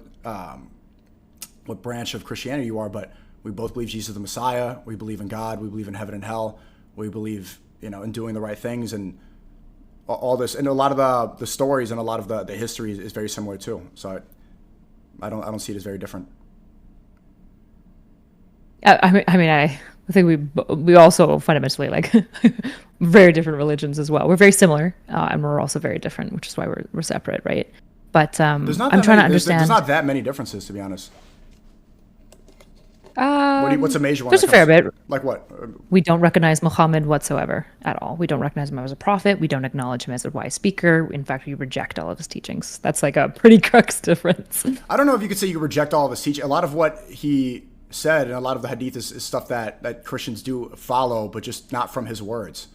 A: branch of Christianity you are, but we both believe Jesus is the Messiah. We believe in God. We believe in heaven and hell. We believe, you know, in doing the right things, and all this. And a lot of the stories and a lot of the history is very similar too. So I don't see it as very different.
C: I think we also fundamentally like very different religions as well. We're very similar, and we're also very different, which is why we're separate, right? But I'm trying to understand.
A: There's not that many differences, to be honest. What's a major one?
C: There's a fair bit.
A: Like what?
C: We don't recognize Muhammad whatsoever at all. We don't recognize him as a prophet. We don't acknowledge him as a wise speaker. In fact, we reject all of his teachings. That's like a pretty crux difference.
A: I don't know if you could say you reject all of his teaching. A lot of what he said and a lot of the hadith is stuff that Christians do follow, but just not from his words.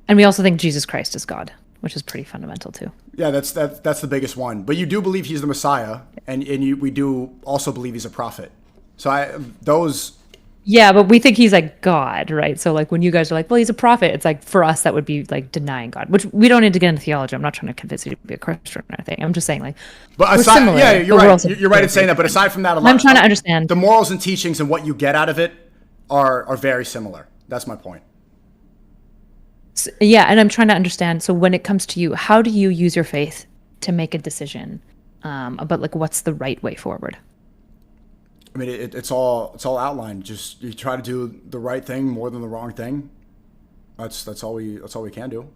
C: And we also think Jesus Christ is God, which is pretty fundamental too.
A: Yeah, that's the biggest one. But you do believe he's the Messiah, and we do also believe he's a prophet. So
C: Yeah, but we think he's like God, right? So like when you guys are like, well, he's a prophet, it's like for us that would be like denying God, which we don't need to get into theology. I'm not trying to convince you to be a Christian or anything. I'm just saying like,
A: but aside, similar, yeah, you're right. You're right in saying that. But aside from that,
C: I'm trying to understand
A: the morals and teachings and what you get out of it are very similar. That's my point.
C: So, yeah, and I'm trying to understand. So when it comes to you, how do you use your faith to make a decision about like what's the right way forward?
A: I mean, it's all outlined. Just you try to do the right thing more than the wrong thing. That's all we can do.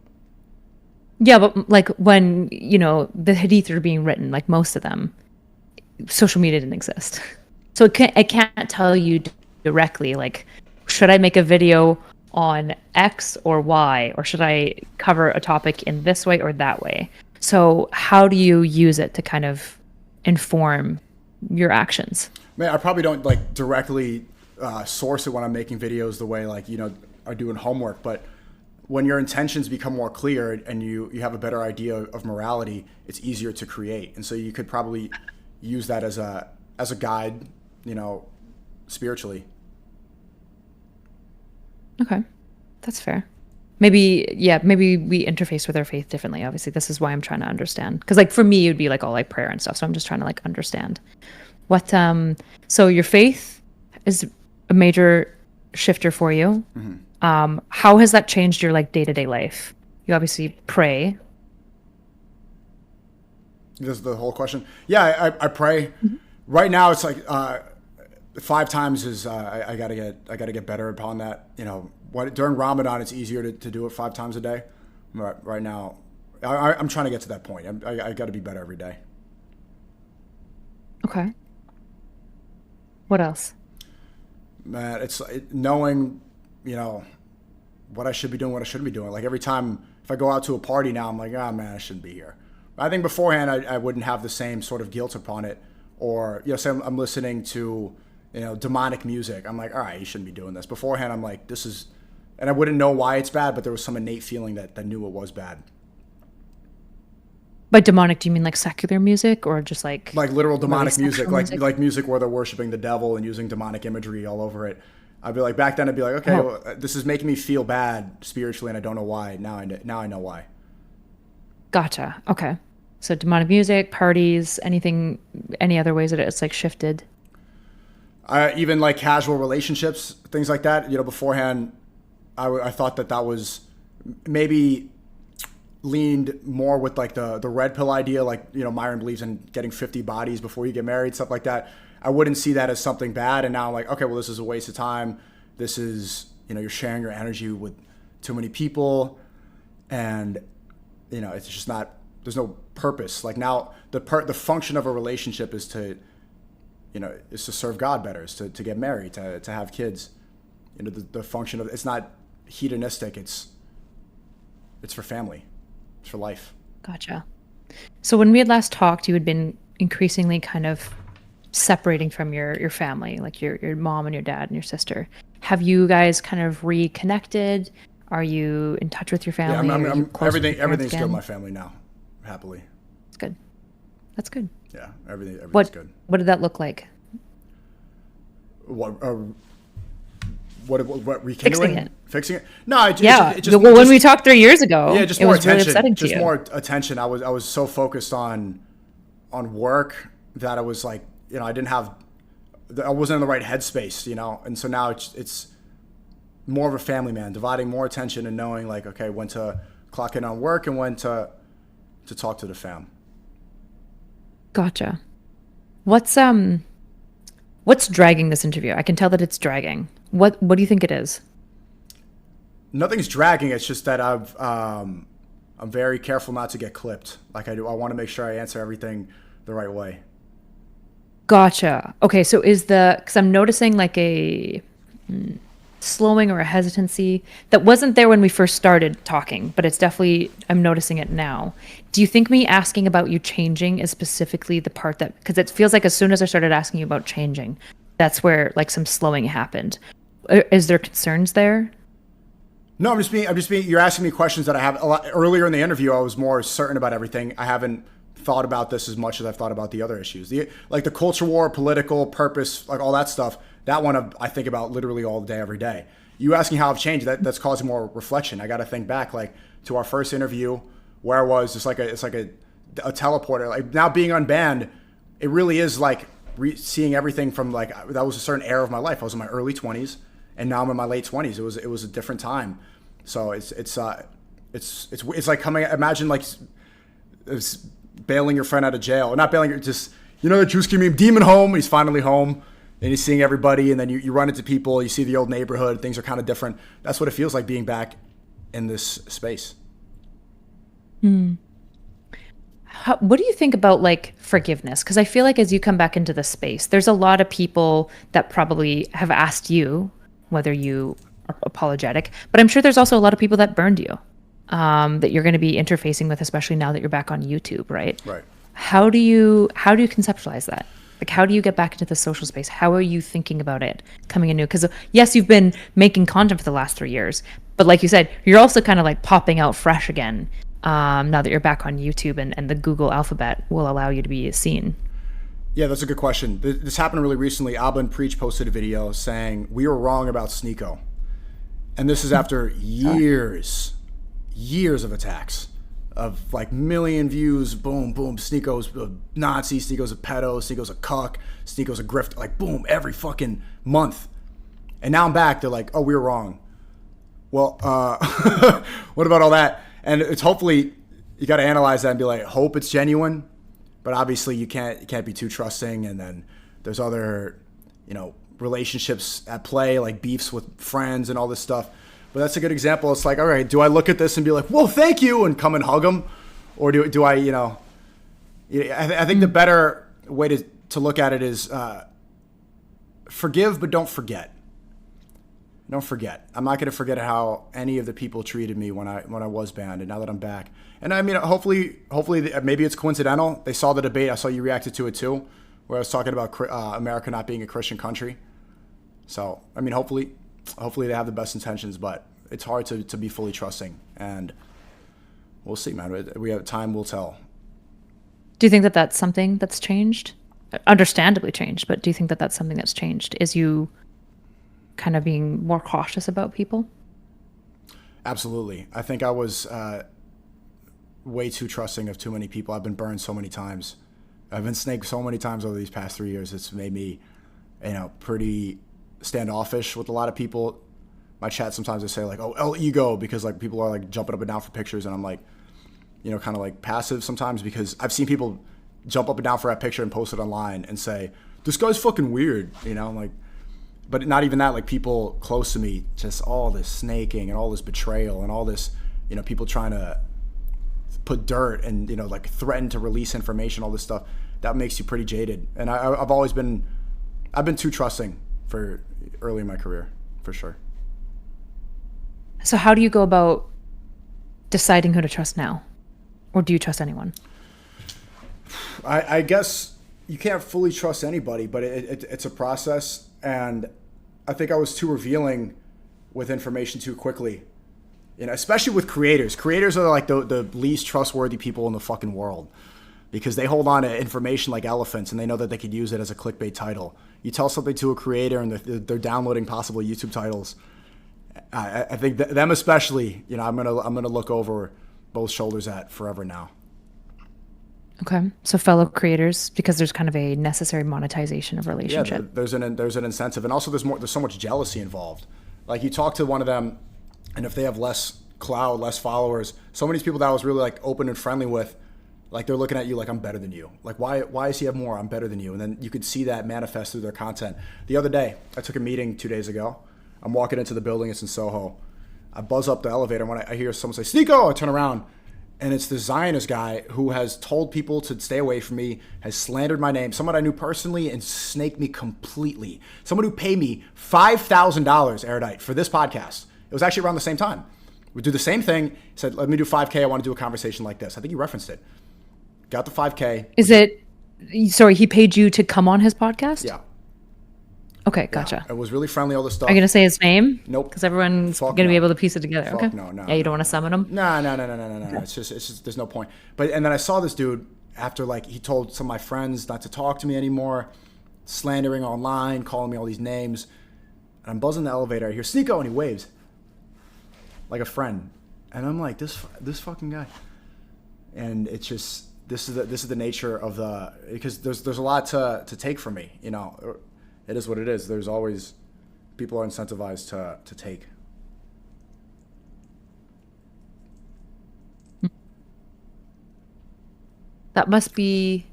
C: Yeah, but like when the hadith are being written, like most of them, social media didn't exist, so I can't tell you directly like, should I make a video on X or Y, or should I cover a topic in this way or that way? So how do you use it to kind of inform your actions?
A: Man, I probably don't like directly source it when I'm making videos the way like are doing homework, but when your intentions become more clear and you have a better idea of morality, it's easier to create. And so you could probably use that as a guide, spiritually.
C: Okay, that's fair. Maybe we interface with our faith differently. Obviously, this is why I'm trying to understand. Because like for me, it would be like all like prayer and stuff. So I'm just trying to like understand what. So your faith is a major shifter for you. Mm-hmm. How has that changed your like day-to-day life? You obviously pray.
A: This is the whole question. Yeah, I pray. Mm-hmm. Right now, it's like 5 times is I gotta get better upon that. During Ramadan, it's easier to do it 5 times a day. Right now, I'm trying to get to that point. I got to be better every day.
C: Okay. What else?
A: Man, it's knowing, what I should be doing, what I shouldn't be doing. Like every time, if I go out to a party now, I'm like, oh man, I shouldn't be here. I think beforehand, I wouldn't have the same sort of guilt upon it. Or, say I'm listening to, demonic music. I'm like, all right, you shouldn't be doing this. Beforehand, I'm like, this is, and I wouldn't know why it's bad, but there was some innate feeling that knew it was bad.
C: By demonic, do you mean like secular music or just like
A: literal demonic music, like music where they're worshiping the devil and using demonic imagery all over it? I'd be like, back then I'd be like, okay, well, this is making me feel bad spiritually, and I don't know why. Now I know why.
C: Gotcha. Okay. So demonic music, parties, any other ways that it's like shifted?
A: Even like casual relationships, things like that. Beforehand, I thought that was maybe leaned more with like the red pill idea. Like, Myron believes in getting 50 bodies before you get married, stuff like that. I wouldn't see that as something bad. And now I'm like, okay, well, this is a waste of time. This is, you're sharing your energy with too many people. And, it's just not, there's no purpose. Like now the function of a relationship is to serve God better, is to get married, to have kids. The function of it's not hedonistic. It's for family. It's for life.
C: Gotcha. So when we had last talked, you had been increasingly kind of separating from your family, like your mom and your dad and your sister. Have you guys kind of reconnected? Are you in touch with your family?
A: Yeah, everything's good with my family now, happily.
C: That's good. That's good.
A: Yeah, everything's good.
C: What did that look like?
A: What rekindling? Fixing it? No,
C: when we talked 3 years ago,
A: just more attention. Just more attention. I was so focused on work that I was like, I wasn't in the right headspace, and so now it's more of a family man, dividing more attention and knowing like, okay, when to clock in on work and when to talk to the fam.
C: Gotcha. What's dragging this interview? I can tell that it's dragging. What do you think it is?
A: Nothing's dragging. It's just that I'm very careful not to get clipped. Like I want to make sure I answer everything the right way.
C: Gotcha. Okay, so because I'm noticing like a slowing or a hesitancy that wasn't there when we first started talking, but it's definitely, I'm noticing it now. Do you think me asking about you changing is specifically the part that, because it feels like as soon as I started asking you about changing, that's where like some slowing happened. Is there concerns there?
A: No, I'm just being, you're asking me questions that I have a lot earlier in the interview. I was more certain about everything. I haven't thought about this as much as I've thought about the other issues. Like the culture war, political purpose, like all that stuff. That one I think about literally all day, every day. You asking how I've changed, that's causing more reflection. I got to think back like to our first interview where I was it's like a teleporter. Like now being unbanned, it really is like seeing everything from like, that was a certain era of my life. I was in my early 20s and now I'm in my late 20s. It was a different time. So it's like coming, imagine like it's bailing your friend out of jail, or not bailing, just, you know, the Juice King meme, Demon home, he's finally home and he's seeing everybody, and then you run into people, you see the old neighborhood, things are kind of different. That's what it feels like being back in this space.
C: What do you think about like forgiveness? Because I feel like as you come back into the space, there's a lot of people that probably have asked you whether you are apologetic, but I'm sure there's also a lot of people that burned you, that you're going to be interfacing with, especially now that you're back on YouTube, right?
A: Right.
C: How do you conceptualize that? Like, how do you get back into the social space? How are you thinking about it coming in new? Because yes, you've been making content for the last 3 years, but like you said, you're also kind of like popping out fresh again, now that you're back on YouTube and the Google alphabet will allow you to be seen.
A: Yeah, that's a good question. This happened really recently. Alba and Preach posted a video saying we were wrong about SNEAKO. And this is after years of attacks of like million views, boom, boom, SNEAKO's a Nazi, SNEAKO's a pedo, SNEAKO's a cuck, SNEAKO's a grift, like boom, every fucking month. And now I'm back, they're like, oh, we were wrong. Well, what about all that? And it's hopefully, you got to analyze that and be like, hope it's genuine, but obviously you can't be too trusting. And then there's other, you know, relationships at play, like beefs with friends and all this stuff. But that's a good example. It's like, all right, do I look at this and be like, well, thank you, and come and hug them? Or do I, you know, I think the better way to look at it is forgive, but don't forget. Don't forget. I'm not going to forget how any of the people treated me when I was banned, and now that I'm back. And I mean, hopefully, maybe it's coincidental. They saw the debate. I saw you reacted to it too, where I was talking about America not being a Christian country. So, I mean, hopefully they have the best intentions, but it's hard to be fully trusting, and we'll see, man. We have time will tell.
C: Do you think that that's something that's changed? Understandably changed, but do you think that that's something that's changed? Is you kind of being more cautious about people?
A: Absolutely. I think I was way too trusting of too many people. I've been burned so many times. I've been snaked so many times over these past 3 years. It's made me, you know, pretty standoffish with a lot of people. My chat sometimes they say like, oh, El Ego, because like people are like jumping up and down for pictures, and I'm like, you know, kind of like passive sometimes, because I've seen people jump up and down for that picture and post it online and say, this guy's fucking weird, you know, like, but not even that, like people close to me, just all this snaking and all this betrayal and all this, you know, people trying to put dirt and, you know, like threaten to release information, all this stuff, that makes you pretty jaded. And I've been too trusting for early in my career, for sure.
C: So how do you go about deciding who to trust now? Or do you trust anyone?
A: I guess you can't fully trust anybody, but it's a process. And I think I was too revealing with information too quickly. You know, especially with creators. Creators are like the least trustworthy people in the fucking world, because they hold on to information like elephants, and they know that they could use it as a clickbait title. You tell something to a creator and they're downloading possible YouTube titles. I think them especially, you know, I'm gonna look over both shoulders at forever now.
C: Okay, so fellow creators, because there's kind of a necessary monetization of relationship.
A: Yeah, there's an incentive, and also there's so much jealousy involved. Like you talk to one of them, and if they have less clout, less followers, so many people that I was really like open and friendly with, like they're looking at you like I'm better than you. Like why does he have more? I'm better than you. And then you could see that manifest through their content. The other day, I took a meeting 2 days ago. I'm walking into the building. It's in Soho. I buzz up the elevator. When I hear someone say, SNEAKO, I turn around. And it's the Zionist guy who has told people to stay away from me, has slandered my name, someone I knew personally, and snaked me completely. Someone who paid me $5,000, Erudite, for this podcast. It was actually around the same time. We do the same thing. He said, let me do 5K. I want to do a conversation like this. I think you referenced it. Got the 5K.
C: Is it, sorry, he paid you to come on his podcast?
A: Yeah.
C: Okay, gotcha.
A: Yeah, it was really friendly, all this stuff.
C: Are you going to say his name?
A: Nope.
C: Because everyone's
A: Fuck
C: going to be
A: no.
C: able to piece it together.
A: Fuck
C: okay.
A: no.
C: Yeah, you don't want to summon him?
A: No. Okay. It's just, there's no point. But, and then I saw this dude after, like, he told some of my friends not to talk to me anymore, slandering online, calling me all these names. And I'm buzzing the elevator. I hear SNEAKO, and he waves like a friend. And I'm like, this fucking guy. And it's just, this is the nature of the, because there's a lot to take from me, you know. It is what it is. There's always, people are incentivized to take.
C: That must be,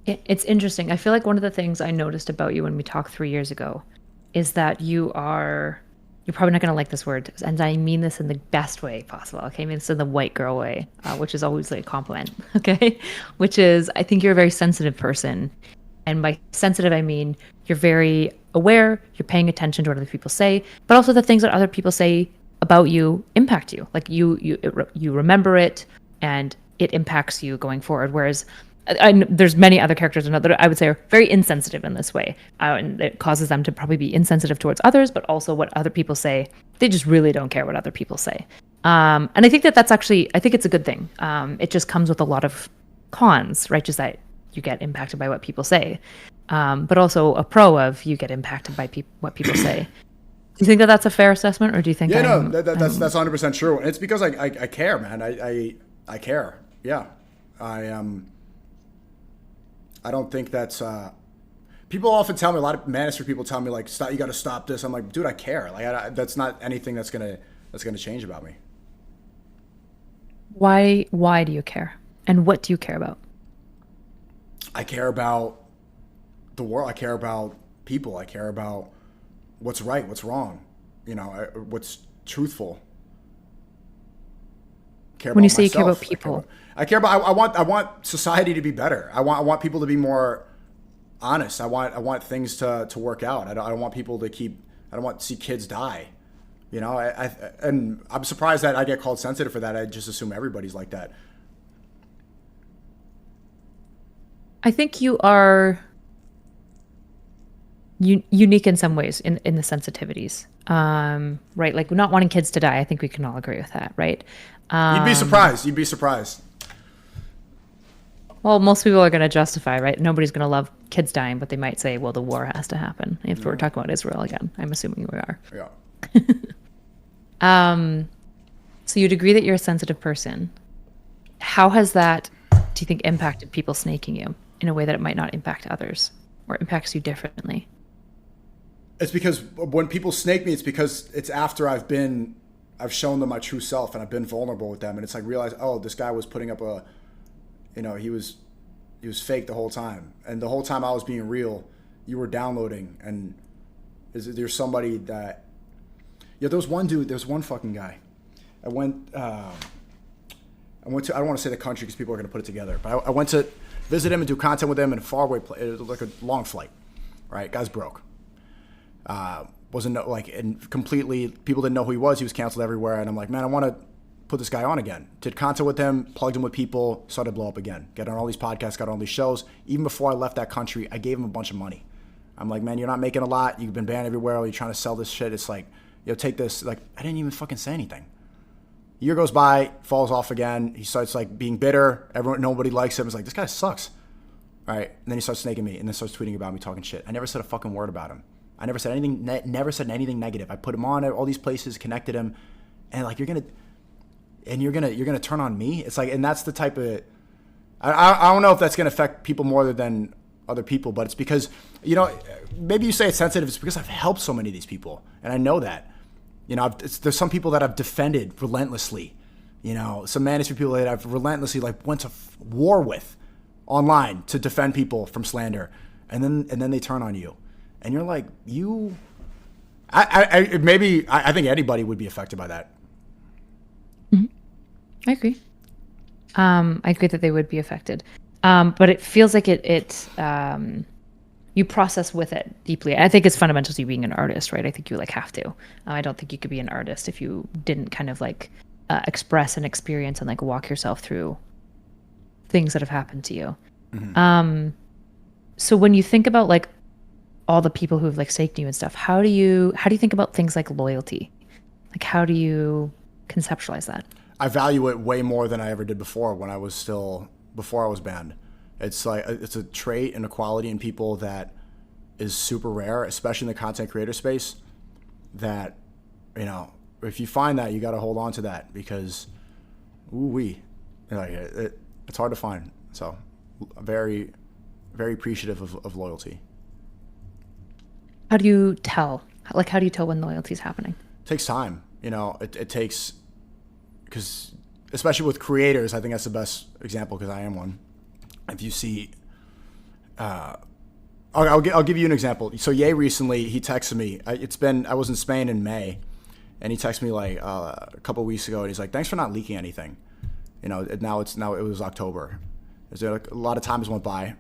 C: it's interesting. I feel like one of the things I noticed about you when we talked 3 years ago is that you're probably not going to like this word, and I mean this in the best way possible, okay? I mean this in the white girl way, which is always like a compliment, okay? Which is, I think you're a very sensitive person. And by sensitive, I mean you're very aware, you're paying attention to what other people say, but also the things that other people say about you impact you. Like you remember it, and it impacts you going forward. Whereas there's many other characters that I would say are very insensitive in this way. And it causes them to probably be insensitive towards others, but also what other people say. They just really don't care what other people say. And I think that's actually, I think it's a good thing. It just comes with a lot of cons, right? Just that you get impacted by what people say. But also a pro of you get impacted by what people say. Do you think that that's a fair assessment, or do you think?
A: Yeah, no, that's 100% true. And it's because I care, man. I care. Yeah, I don't think that's. People often tell me, a lot of manosphere people tell me, like, stop. You got to stop this. I'm like, dude, I care. Like, that's not anything that's gonna change about me.
C: Why do you care, and what do you care about?
A: I care about the world. I care about people. I care about what's right, what's wrong, you know, what's truthful.
C: When you say you care about people,
A: I care about. I want society to be better. I want people to be more honest. I want things to work out. I don't want people to keep. I don't want to see kids die. You know, and I'm surprised that I get called sensitive for that. I just assume everybody's like that.
C: I think you are unique in some ways in the sensitivities, right? Like not wanting kids to die. I think we can all agree with that, right?
A: You'd be surprised. You'd be surprised.
C: Well, most people are going to justify, right? Nobody's going to love kids dying, but they might say, well, the war has to happen. If we're talking about Israel again, I'm assuming we are.
A: Yeah.
C: So you'd agree that you're a sensitive person. How has that, do you think, impacted people snaking you in a way that it might not impact others, or impacts you differently?
A: It's because when people snake me, it's because it's after I've shown them my true self and I've been vulnerable with them. And it's like, realize, oh, this guy was putting up he was fake the whole time. And the whole time I was being real, you were downloading. And there's somebody that, there's one fucking guy. I went to, I don't want to say the country because people are going to put it together, but I went to visit him and do content with him in a faraway place. It was like a long flight, right? Guy's broke. And completely, people didn't know who he was. He was canceled everywhere. And I'm like, man, I want to put this guy on again. Did content with him, plugged him with people, started to blow up again. Got on all these podcasts, got on all these shows. Even before I left that country, I gave him a bunch of money. I'm like, man, you're not making a lot. You've been banned everywhere. You're trying to sell this shit. It's like, take this. Like, I didn't even fucking say anything. Year goes by, falls off again. He starts like being bitter. Nobody likes him. It's like, this guy sucks. All right. And then he starts snaking me and then starts tweeting about me, talking shit. I never said a fucking word about him. I never said anything, anything negative. I put him on all these places, connected him, and like, you're gonna turn on me. It's like, and that's the type of, I don't know if that's gonna affect people more than other people, but it's because, maybe you say it's sensitive. It's because I've helped so many of these people, and I know that. There's some people that I've defended relentlessly. Some manosphere people that I've relentlessly went to war with online to defend people from slander, and then they turn on you, and you're like, I think anybody would be affected by that.
C: Mm-hmm. I agree. I agree that they would be affected. But it feels like you process with it deeply. I think it's fundamental to you being an artist, right? I think you like have to. I don't think you could be an artist if you didn't kind of like express and experience and like walk yourself through things that have happened to you. Mm-hmm. So when you think about like all the people who have like staked you and stuff, how do you think about things like loyalty? Like how do you conceptualize that?
A: I value it way more than I ever did before before I was banned. It's like, it's a trait and a quality in people that is super rare, especially in the content creator space, that, you know, if you find that, you got to hold on to that because it's hard to find. So very, very appreciative of loyalty.
C: How do you tell? Like, how do you tell when loyalty is happening?
A: It takes time. You know, it takes, because especially with creators, I think that's the best example because I am one. If you see, I'll give you an example. So Ye recently, he texted me. I was in Spain in May, and he texted me like a couple of weeks ago, and he's like, "Thanks for not leaking anything." You know, now it was October. There's like a lot of time has went by,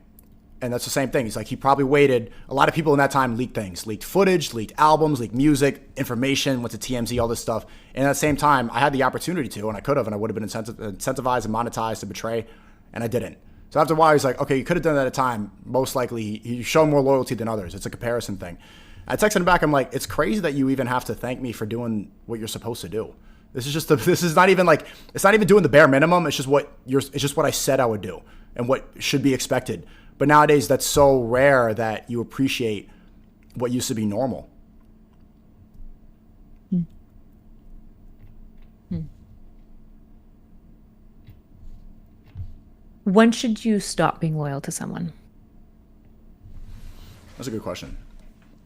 A: and that's the same thing. He's like, he probably waited. A lot of people in that time leaked things, leaked footage, leaked albums, leaked music, information, went to TMZ, all this stuff. And at the same time, I had the opportunity to, and I could have, and I would have been incentivized and monetized to betray, and I didn't. So after a while, he's like, okay, you could have done that at a time. Most likely, you show more loyalty than others. It's a comparison thing. I texted him back. I'm like, it's crazy that you even have to thank me for doing what you're supposed to do. This is not even like, it's not even doing the bare minimum. It's just what I said I would do and what should be expected. But nowadays, that's so rare that you appreciate what used to be normal.
C: When should you stop being loyal to someone?
A: That's a good question.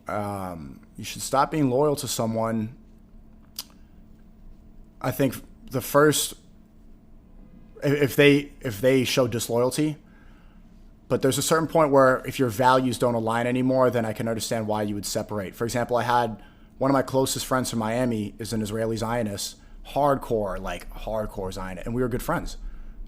A: You should stop being loyal to someone. I think the first, if they show disloyalty, but there's a certain point where if your values don't align anymore, then I can understand why you would separate. For example, I had one of my closest friends from Miami is an Israeli Zionist, hardcore Zionist, and we were good friends.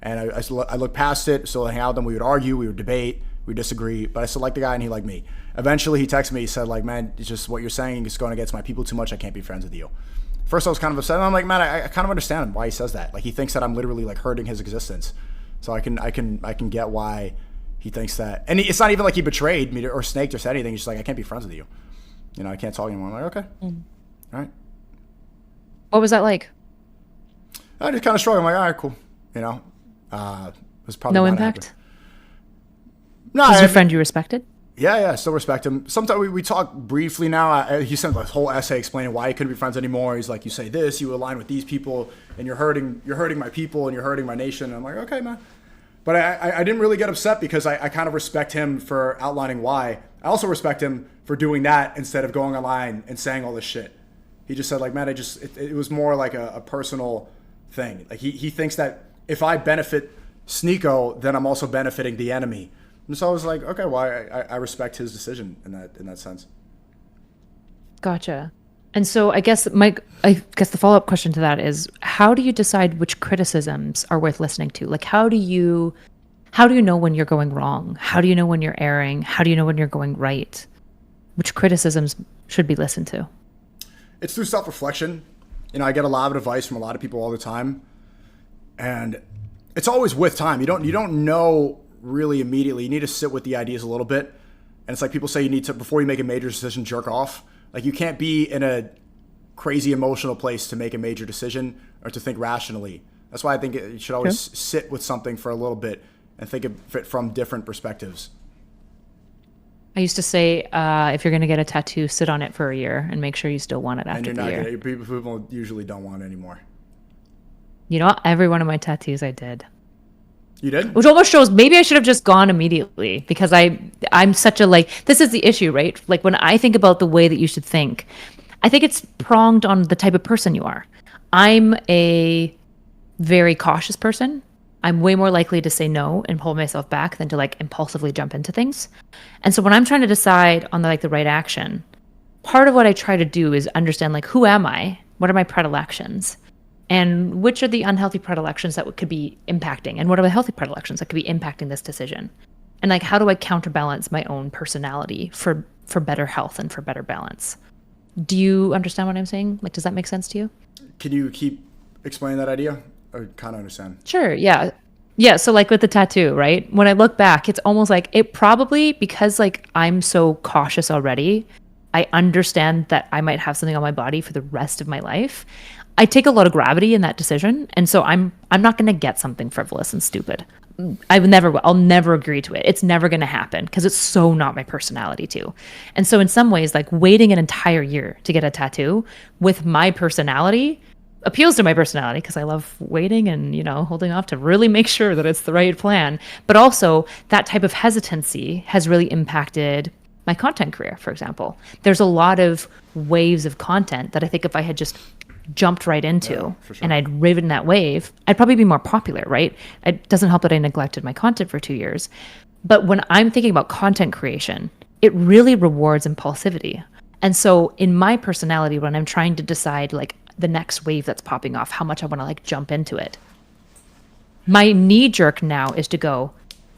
A: And I looked past it, still hang out with them. We would argue, we would debate, we would disagree, but I still liked the guy and he liked me. Eventually he texted me, he said like, man, it's just what you're saying is going against my people too much. I can't be friends with you. First I was kind of upset and I'm like, man, I kind of understand why he says that. Like he thinks that I'm literally like hurting his existence. So I can get why he thinks that. And it's not even like he betrayed me or snaked or said anything. He's just like, I can't be friends with you. You know, I can't talk anymore. I'm like, okay. All right.
C: What was that like?
A: I just kind of struggled. I'm like, all right, cool. You know, it was probably
C: no impact.
A: No,
C: was your friend you respected?
A: Yeah, I still respect him. Sometimes we talk briefly now. He sent this whole essay explaining why he couldn't be friends anymore. He's like, you say this, you align with these people, and you're hurting my people, and you're hurting my nation. And I'm like, okay, man. But I didn't really get upset because I kind of respect him for outlining why. I also respect him for doing that instead of going online and saying all this shit. He just said like, man, it was more like a personal thing. Like he thinks that if I benefit SNEAKO, then I'm also benefiting the enemy. And so I was like, okay, well, I respect his decision in that sense.
C: Gotcha. And so I guess the follow-up question to that is, how do you decide which criticisms are worth listening to? Like, how do you know when you're going wrong? How do you know when you're erring? How do you know when you're going right? Which criticisms should be listened to?
A: It's through self-reflection. You know, I get a lot of advice from a lot of people all the time. And it's always with time. You don't know really immediately. You need to sit with the ideas a little bit. And it's like people say you need to, before you make a major decision, jerk off. Like you can't be in a crazy emotional place to make a major decision or to think rationally. That's why I think you should always sit with something for a little bit and think of it from different perspectives.
C: I used to say, if you're going to get a tattoo, sit on it for a year and make sure you still want it after the year.
A: And people usually don't want it anymore.
C: You know what? Every one of my tattoos I did.
A: You did?
C: Which almost shows maybe I should have just gone immediately because I'm such a this is the issue, right? Like when I think about the way that you should think, I think it's pronged on the type of person you are. I'm a very cautious person. I'm way more likely to say no and pull myself back than to impulsively jump into things. And so when I'm trying to decide on the right action, part of what I try to do is understand who am I? What are my predilections? And which are the unhealthy predilections that could be impacting? And what are the healthy predilections that could be impacting this decision? And like, how do I counterbalance my own personality for better health and for better balance? Do you understand what I'm saying? Like, does that make sense to you?
A: Can you keep explaining that idea? I kind of understand.
C: Sure. Yeah. Yeah. So like with the tattoo, right? When I look back, it's almost like it probably, because like I'm so cautious already, I understand that I might have something on my body for the rest of my life. I take a lot of gravity in that decision. And so I'm not going to get something frivolous and stupid. I'll never agree to it. It's never going to happen because it's so not my personality too. And so in some ways, like waiting an entire year to get a tattoo with my personality appeals to my personality because I love waiting and, holding off to really make sure that it's the right plan. But also that type of hesitancy has really impacted my content career, for example. There's a lot of waves of content that I think if I had just jumped right into and I'd ridden that wave, I'd probably be more popular, right? It doesn't help that I neglected my content for 2 years. But when I'm thinking about content creation, it really rewards impulsivity. And so in my personality, when I'm trying to decide like the next wave that's popping off, how much I want to like jump into it, my knee jerk now is to go,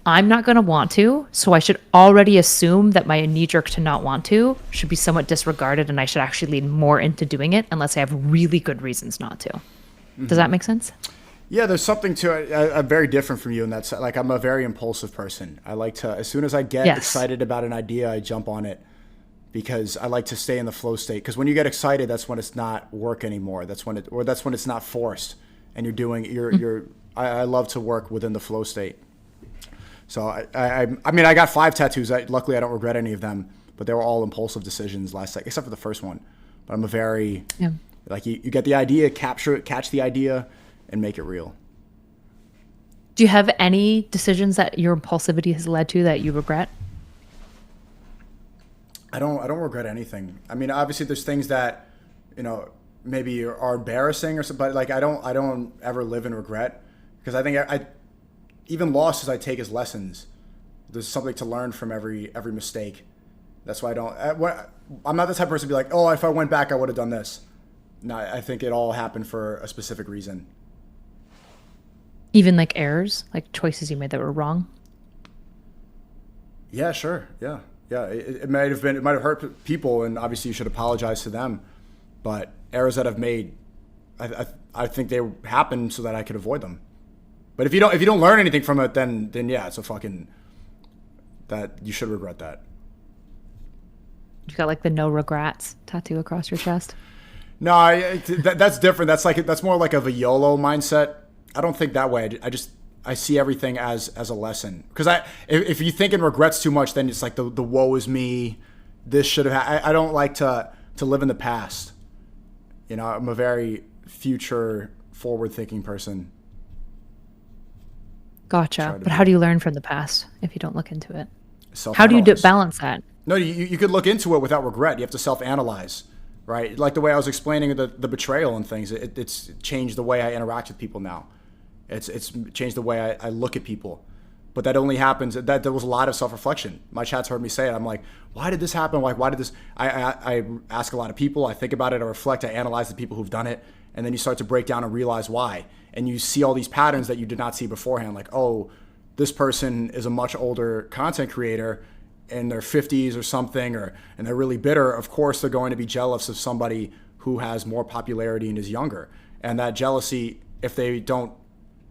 C: I'm not going to want to, so I should already assume that my knee jerk to not want to should be somewhat disregarded, and I should actually lean more into doing it unless I have really good reasons not to. Does that make sense?
A: Yeah, there's something to it. I'm very different from you in that. Like, I'm a very impulsive person. I like to, as soon as I get excited about an idea, I jump on it because I like to stay in the flow state. Because when you get excited, that's when it's not work anymore. That's when it's not forced, and you're doing. I love to work within the flow state. So I mean, I got 5 tattoos. Luckily, I don't regret any of them, but they were all impulsive decisions last second, except for the first one. But I'm a very, like you get the idea, capture it, catch the idea, and make it real.
C: Do you have any decisions that your impulsivity has led to that you regret?
A: I don't regret anything. I mean, obviously, there's things that, maybe are embarrassing or something, but like I don't ever live in regret because I think even losses I take as lessons. There's something to learn from every mistake. That's why I'm not the type of person to be like, oh, if I went back, I would have done this. No, I think it all happened for a specific reason.
C: Even like errors, like choices you made that were wrong?
A: Yeah, sure. Yeah. It might have hurt people, and obviously you should apologize to them. But errors that I've made, I think they happen so that I could avoid them. But if you don't learn anything from it, then yeah, it's a fucking, that you should regret that.
C: You got like the no regrets tattoo across your chest?
A: No, that's different. That's more like a YOLO mindset. I don't think that way. I see everything as a lesson. Because if you think in regrets too much, then it's like the woe is me. This should have. I don't like to live in the past. I'm a very future forward thinking person.
C: Gotcha. But how do you learn from the past if you don't look into it?
A: How
C: do you balance that?
A: No, you could look into it without regret. You have to self-analyze, right? Like the way I was explaining the betrayal and things. It's changed the way I interact with people now. It's changed the way I look at people. But that only happens, that there was a lot of self-reflection. My chat's heard me say it. I'm like, why did this happen? Like, why did this? I ask a lot of people. I think about it. I reflect. I analyze the people who've done it. And then you start to break down and realize why. And you see all these patterns that you did not see beforehand. Like, oh, this person is a much older content creator in their 50s or something, and they're really bitter. Of course, they're going to be jealous of somebody who has more popularity and is younger. And that jealousy, if they don't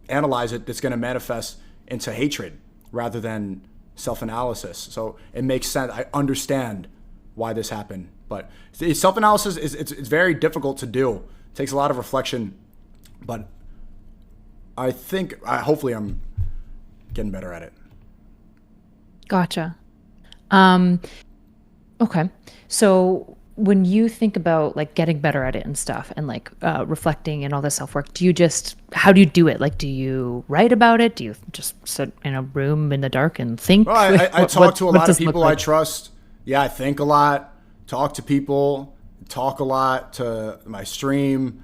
A: analyze it, it's going to manifest into hatred rather than self-analysis. So it makes sense. I understand why this happened. But self-analysis it's very difficult to do. It takes a lot of reflection. But I think, hopefully I'm getting better at it.
C: Gotcha. Okay. So when you think about like getting better at it and stuff and like reflecting and all this self-work, how do you do it? Like, do you write about it? Do you just sit in a room in the dark and think?
A: Well, I talk to a lot of people I trust. Yeah, I think a lot, talk to people, talk a lot to my stream,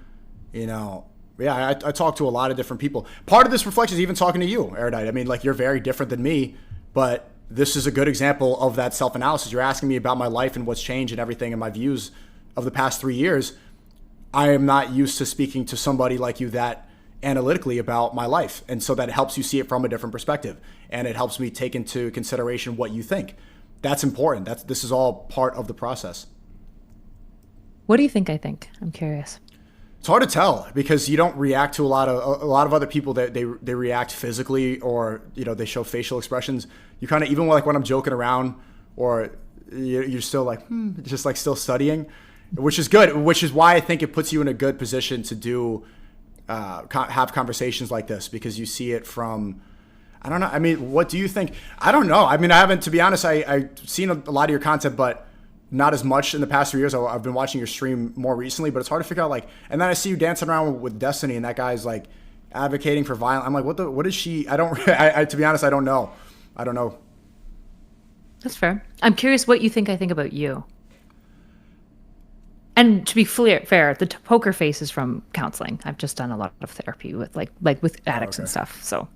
A: Yeah, I talk to a lot of different people. Part of this reflection is even talking to you, Erudite. I mean, like, you're very different than me, but this is a good example of that self-analysis. You're asking me about my life and what's changed and everything and my views of the past 3 years. I am not used to speaking to somebody like you that analytically about my life. And so that helps you see it from a different perspective. And it helps me take into consideration what you think. That's important. This is all part of the process.
C: What do you think I think? I'm curious.
A: It's hard to tell because you don't react to a lot of other people that they react physically, or they show facial expressions. You kind of, even like when I'm joking around, or you're still like just like still studying, which is good. Which is why I think it puts you in a good position to do have conversations like this, because you see it from. I don't know. I mean, what do you think? I don't know. I mean, I haven't, to be honest. I've seen a lot of your content, but not as much in the past 3 years. I've been watching your stream more recently, but it's hard to figure out, like, and then I see you dancing around with Destiny, and that guy's like advocating for violence. I'm like, what is she? I don't, to be honest, I don't know.
C: That's fair. I'm curious what you think I think about you. And to be fair, the poker face is from counseling. I've just done a lot of therapy with like with addicts and stuff. So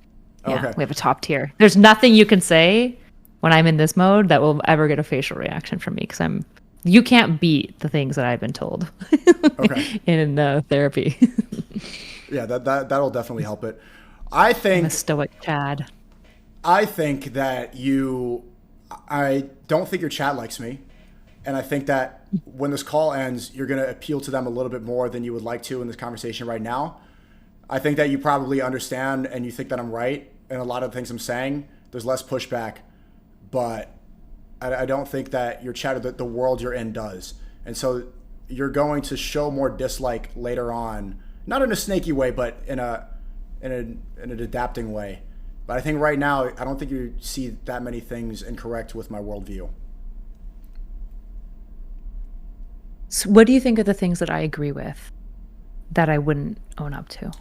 C: yeah, we have a top tier. There's nothing you can say when I'm in this mode that will ever get a facial reaction from me, because you can't beat the things that I've been told in therapy.
A: Yeah, that'll definitely help it. I think
C: I'm a stoic Chad.
A: I think that I don't think your chat likes me. And I think that when this call ends, you're going to appeal to them a little bit more than you would like to in this conversation right now. I think that you probably understand and you think that I'm right in a lot of the things I'm saying. There's less pushback. But I don't think that your chat, the world you're in, does. And so you're going to show more dislike later on, not in a snaky way, but in an adapting way. But I think right now, I don't think you see that many things incorrect with my worldview.
C: So what do you think are the things that I agree with that I wouldn't own up to?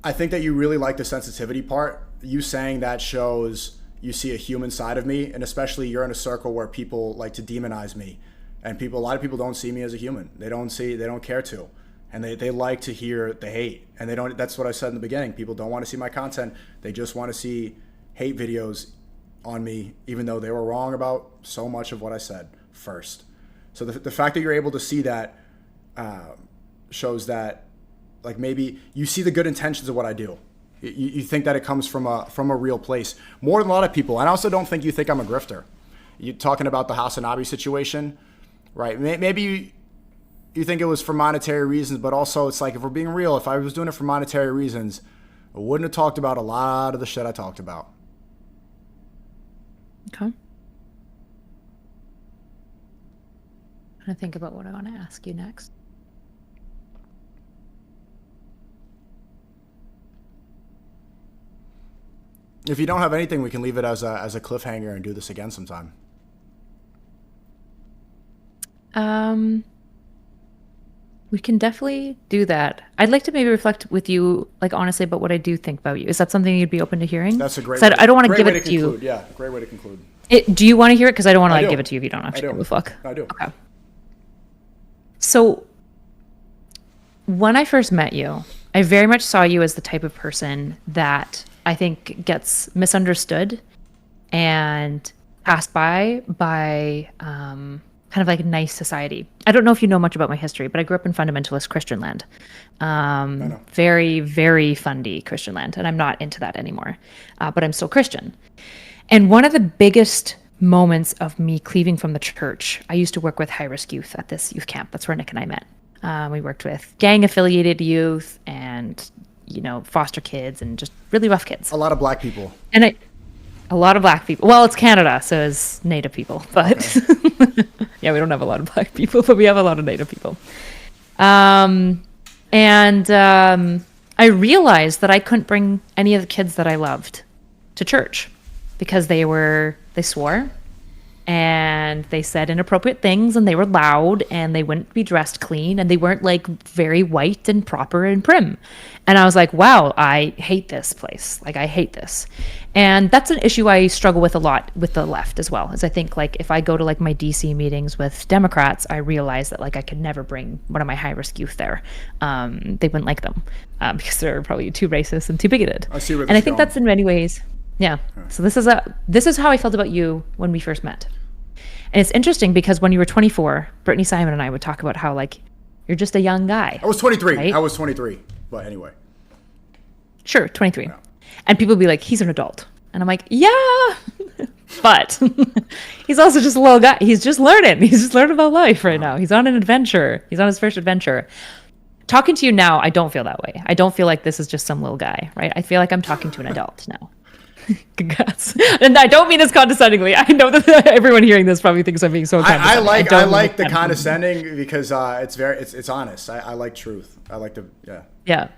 A: I think that you really like the sensitivity part. You saying that shows you see a human side of me, and especially you're in a circle where people like to demonize me, and a lot of people don't see me as a human. They don't care to, and they like to hear the hate, and they don't. That's what I said in the beginning. People don't want to see my content. They just want to see hate videos on me, even though they were wrong about so much of what I said first. So the fact that you're able to see that shows that, like, maybe you see the good intentions of what I do. You think that it comes from a real place more than a lot of people. And I also don't think you think I'm a grifter. You talking about the Hasanabi situation, right? Maybe you think it was for monetary reasons, but also it's like, if we're being real, if I was doing it for monetary reasons, I wouldn't have talked about a lot of the shit I talked about.
C: Okay. I'm gonna think about what I want to ask you next.
A: If you don't have anything, we can leave it as a cliffhanger and do this again sometime.
C: We can definitely do that. I'd like to maybe reflect with you, like, honestly, about what I do think about you. Is that something you'd be open to hearing?
A: That's a great.
C: I don't want to give it to you.
A: Yeah, great way to conclude.
C: Do you want to hear it? Because I don't want to give it to you if you don't actually give a fuck.
A: I do.
C: Okay. So when I first met you, I very much saw you as the type of person that I think gets misunderstood and passed by kind of like nice society. I don't know if you know much about my history, but I grew up in fundamentalist Christian land. Very, very fundy Christian land. And I'm not into that anymore, but I'm still Christian. And one of the biggest moments of me cleaving from the church, I used to work with high-risk youth at this youth camp. That's where Nick and I met. We worked with gang-affiliated youth and, foster kids and just really rough kids.
A: A lot of black people.
C: And a lot of black people. Well, it's Canada, so it's Native people. But yeah, we don't have a lot of black people, but we have a lot of Native people. I realized that I couldn't bring any of the kids that I loved to church because they swore and they said inappropriate things and they were loud and they wouldn't be dressed clean and they weren't like very white and proper and prim. And I was like, wow, I hate this place. Like, I hate this. And that's an issue I struggle with a lot with the left as well, is I think, like, if I go to like my DC meetings with Democrats, I realize that like I could never bring one of my high-risk youth there. They wouldn't like them because they're probably too racist and too bigoted.
A: I see where this
C: and I
A: is
C: think
A: going.
C: that's in many ways. Yeah. So this is how I felt about you when we first met. And it's interesting because when you were 24, Brittany Simon and I would talk about how, like, You're just a young guy.
A: I was 23.
C: Right?
A: I was 23. But anyway.
C: Sure, 23. Yeah. And people be like, he's an adult. And I'm like, yeah, but he's also just a little guy. He's just learning. He's just learning about life right now. He's on an adventure. He's on his first adventure. Talking to you now, I don't feel that way. I don't feel like this is just some little guy, right? I feel like I'm talking to an adult now. Congrats. And I don't mean this condescendingly. I know that everyone hearing this probably thinks I'm being so condescending.
A: I like the condescending because it's honest. I like truth. I like to
C: Yeah.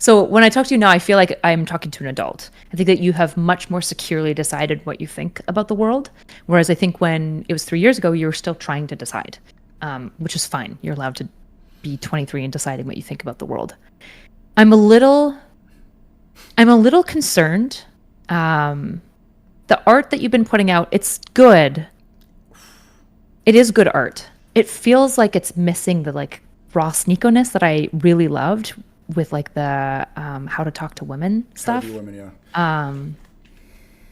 C: So when I talk to you now, I feel like I'm talking to an adult. I think that you have much more securely decided what you think about the world, whereas I think when it was 3 years ago, you were still trying to decide, which is fine. You're allowed to be 23 and deciding what you think about the world. I'm a little concerned. The art that you've been putting out, it's good. It is good art. It feels like it's missing the like raw SNEAKO-ness that I really loved with like the how to talk to women stuff.
A: How to view women, yeah.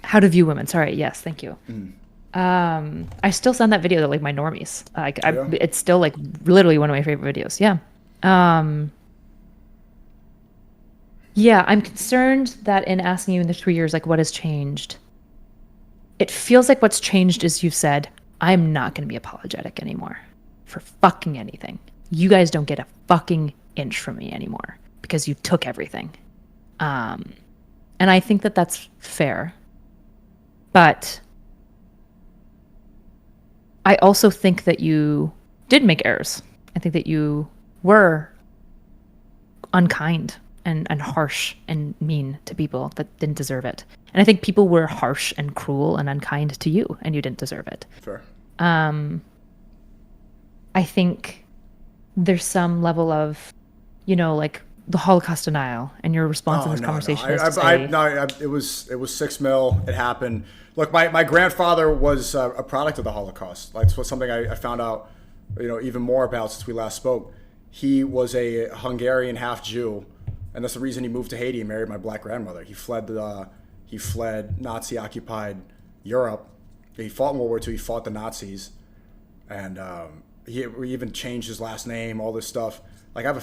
C: How to view women. Sorry. Yes. Thank you. I still send that video to like my normies. Like it's still like literally one of my favorite videos. Yeah. Yeah. I'm concerned that in asking you in the 3 years, like what has changed, it feels like what's changed is you've said, I'm not going to be apologetic anymore for fucking anything. You guys don't get a fucking inch from me anymore because you took everything. And I think that that's fair. But I also think that you did make errors. I think that you were unkind and harsh and mean to people that didn't deserve it. And I think people were harsh and cruel and unkind to you, and you didn't deserve it.
A: Fair.
C: I think there's some level of, like the Holocaust denial, and your response in this conversation is to say...
A: it was 6 mil. It happened. Look, my grandfather was a product of the Holocaust. That's something I found out, even more about since we last spoke. He was a Hungarian half Jew, and that's the reason he moved to Haiti and married my black grandmother. He fled Nazi-occupied Europe. He fought in World War II. He fought the Nazis, and he even changed his last name. All this stuff. Like I have a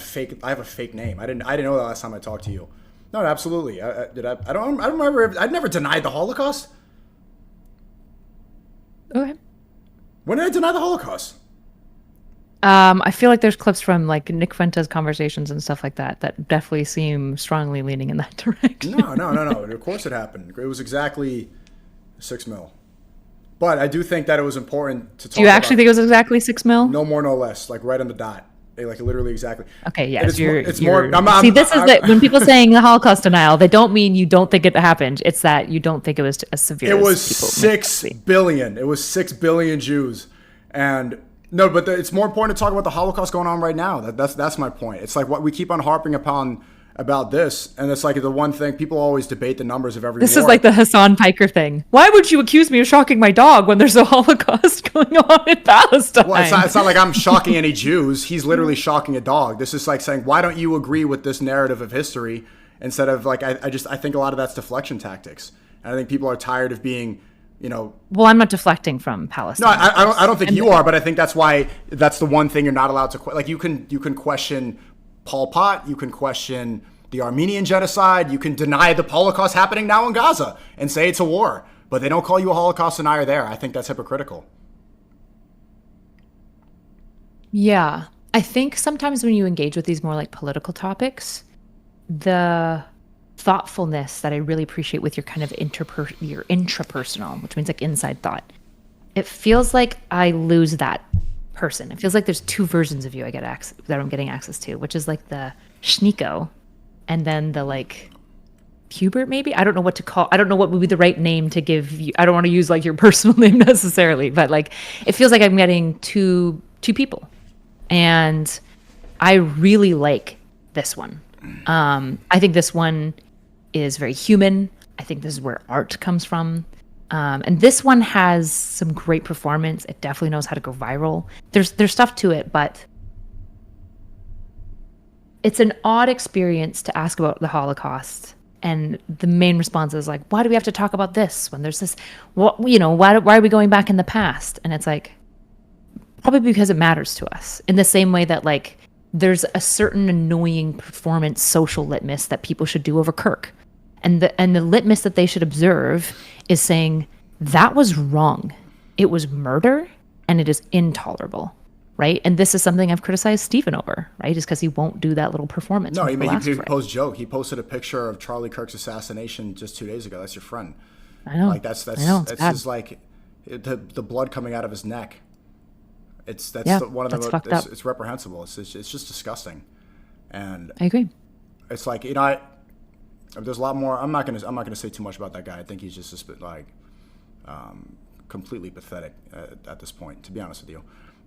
A: fake name. I didn't know that last time I talked to you. No, absolutely. I don't remember. I'd never denied the Holocaust.
C: Okay.
A: When did I deny the Holocaust?
C: I feel like there's clips from like Nick Fuentes conversations and stuff like that definitely seem strongly leaning in that direction.
A: No. Of course it happened. It was exactly 6 mil. But I do think that it was important to talk about.
C: Do you actually think it was exactly 6 mil?
A: No more, no less. Like right on the dot. Like literally exactly.
C: Okay, yes.
A: It's more.
C: When people saying the Holocaust denial, they don't mean you don't think it happened. It's that you don't think it was as severe.
A: It was 6 billion. It was 6 billion Jews, and no, but it's more important to talk about the Holocaust going on right now. That's my point. It's like what we keep on harping upon about this, and it's like the one thing people always debate the numbers of every.
C: This
A: war.
C: Is like the Hassan Piker thing. Why would you accuse me of shocking my dog when there's a Holocaust going on in Palestine?
A: Well, it's not like I'm shocking any Jews. He's literally shocking a dog. This is like saying, why don't you agree with this narrative of history instead of like I think a lot of that's deflection tactics, and I think people are tired of being.
C: Well, I'm not deflecting from Palestine.
A: No, I don't think you are, but I think that's why that's the one thing you're not allowed to like. You can question Pol Pot, you can question the Armenian genocide, you can deny the Holocaust happening now in Gaza and say it's a war, but they don't call you a Holocaust denier there. I think that's hypocritical.
C: Yeah, I think sometimes when you engage with these more like political topics, the thoughtfulness that I really appreciate with your kind of your intrapersonal, which means like inside thought, it feels like I lose that person. It feels like there's two versions of you that I'm getting access to, which is like the SNEAKO and then the like Hubert, maybe. I don't know what to call. I don't know what would be the right name to give you. I don't want to use like your personal name necessarily, but like it feels like I'm getting two people, and I really like this one. I think this one is very human. I think this is where art comes from. And this one has some great performance. It definitely knows how to go viral. There's stuff to it, but it's an odd experience to ask about the Holocaust. And the main response is like, why do we have to talk about this when there's this, why are we going back in the past? And it's like, probably because it matters to us in the same way that like there's a certain annoying performance social litmus that people should do over Kirk. And the litmus that they should observe is saying that was wrong. It was murder and it is intolerable. Right. And this is something I've criticized Stephen over, right? Is because he won't do that little performance.
A: No, he posted joke. He posted a picture of Charlie Kirk's assassination just 2 days ago. That's your friend.
C: I know.
A: Like that's just like the blood coming out of his neck. One of the
C: fucked up.
A: It's reprehensible. It's just disgusting. And
C: I agree.
A: It's like, there's a lot more. I'm not gonna say too much about that guy. I think he's just like completely pathetic at this point, to be honest with you.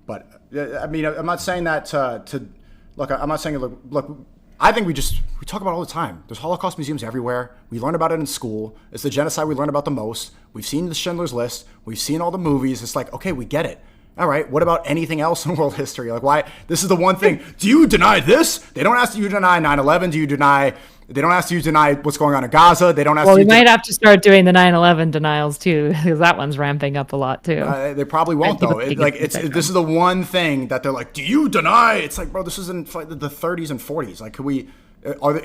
A: But I mean, I'm not saying that to look. I'm not saying look. I think we talk about it all the time. There's Holocaust museums everywhere. We learn about it in school. It's the genocide we learn about the most. We've seen the Schindler's List. We've seen all the movies. It's like, okay, we get it. All right, what about anything else in world history? Like, why? This is the one thing. Do you deny this? They don't ask you to deny 9/11. They don't ask you to deny what's going on in Gaza. They don't ask you
C: we might have to start doing the 9/11 denials too, because that one's ramping up a lot too.
A: They probably won't though. This is the one thing that they're like, do you deny? It's like, bro, this is in the 30s and 40s. Like,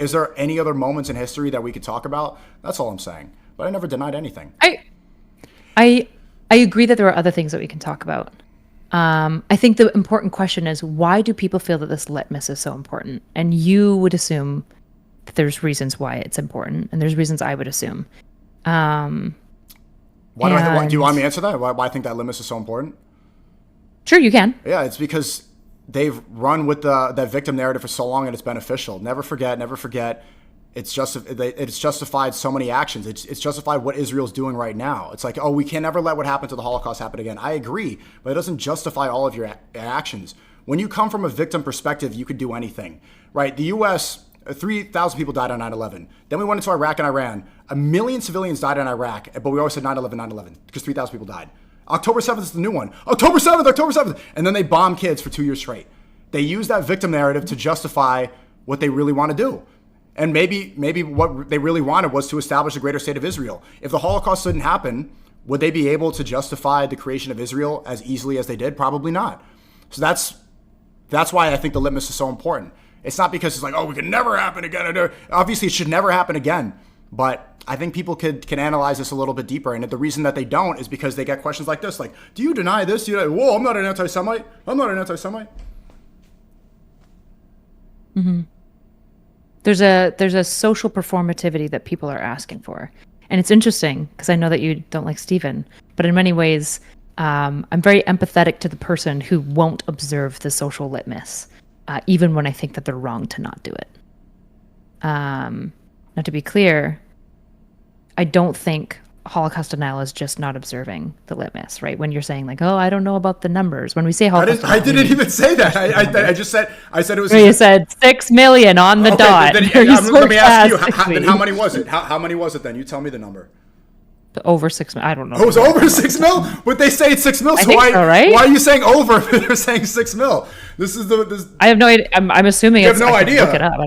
A: is there any other moments in history that we could talk about? That's all I'm saying. But I never denied anything.
C: I agree that there are other things that we can talk about. I think the important question is, why do people feel that this litmus is so important? And you would assume that there's reasons why it's important, and there's reasons I would assume.
A: Do you want me to answer that? Why I think that litmus is so important?
C: Sure, you can.
A: Yeah, it's because they've run with that victim narrative for so long, and it's beneficial. Never forget. It's justified so many actions. It's justified what Israel's doing right now. It's like, oh, we can never let what happened to the Holocaust happen again. I agree, but it doesn't justify all of your actions. When you come from a victim perspective, you could do anything, right? The U.S., 3,000 people died on 9/11. Then we went into Iraq and Iran. 1 million civilians died in Iraq, but we always said 9/11, because 3,000 people died. October 7th is the new one. October 7th. And then they bomb kids for 2 years straight. They use that victim narrative to justify what they really want to do. And maybe what they really wanted was to establish a greater state of Israel. If the Holocaust didn't happen, would they be able to justify the creation of Israel as easily as they did? Probably not. So that's why I think the litmus is so important. It's not because it's like, oh, we can never happen again. Obviously, it should never happen again. But I think people can analyze this a little bit deeper. And the reason that they don't is because they get questions like this. Like, do you deny this? Whoa, I'm not an anti-Semite.
C: Mm-hmm. There's a social performativity that people are asking for. And it's interesting because I know that you don't like Stephen, but in many ways, I'm very empathetic to the person who won't observe the social litmus, even when I think that they're wrong to not do it. Now, to be clear, I don't think Holocaust denial is just not observing the litmus, right? When you're saying like, oh, I don't know about the numbers. When we say Holocaust
A: I didn't even say that. I said it was.
C: You said 6 million on the dot.
A: Then, let me ask you, how many was it? How many was it then? You tell me the number.
C: Over 6 mil. I don't know.
A: Oh, it was over 6 mil? But they say it's 6 mil. So why are you saying over if they're saying 6 mil?
C: I have no idea. I'm assuming
A: you have no idea.
C: Look it up.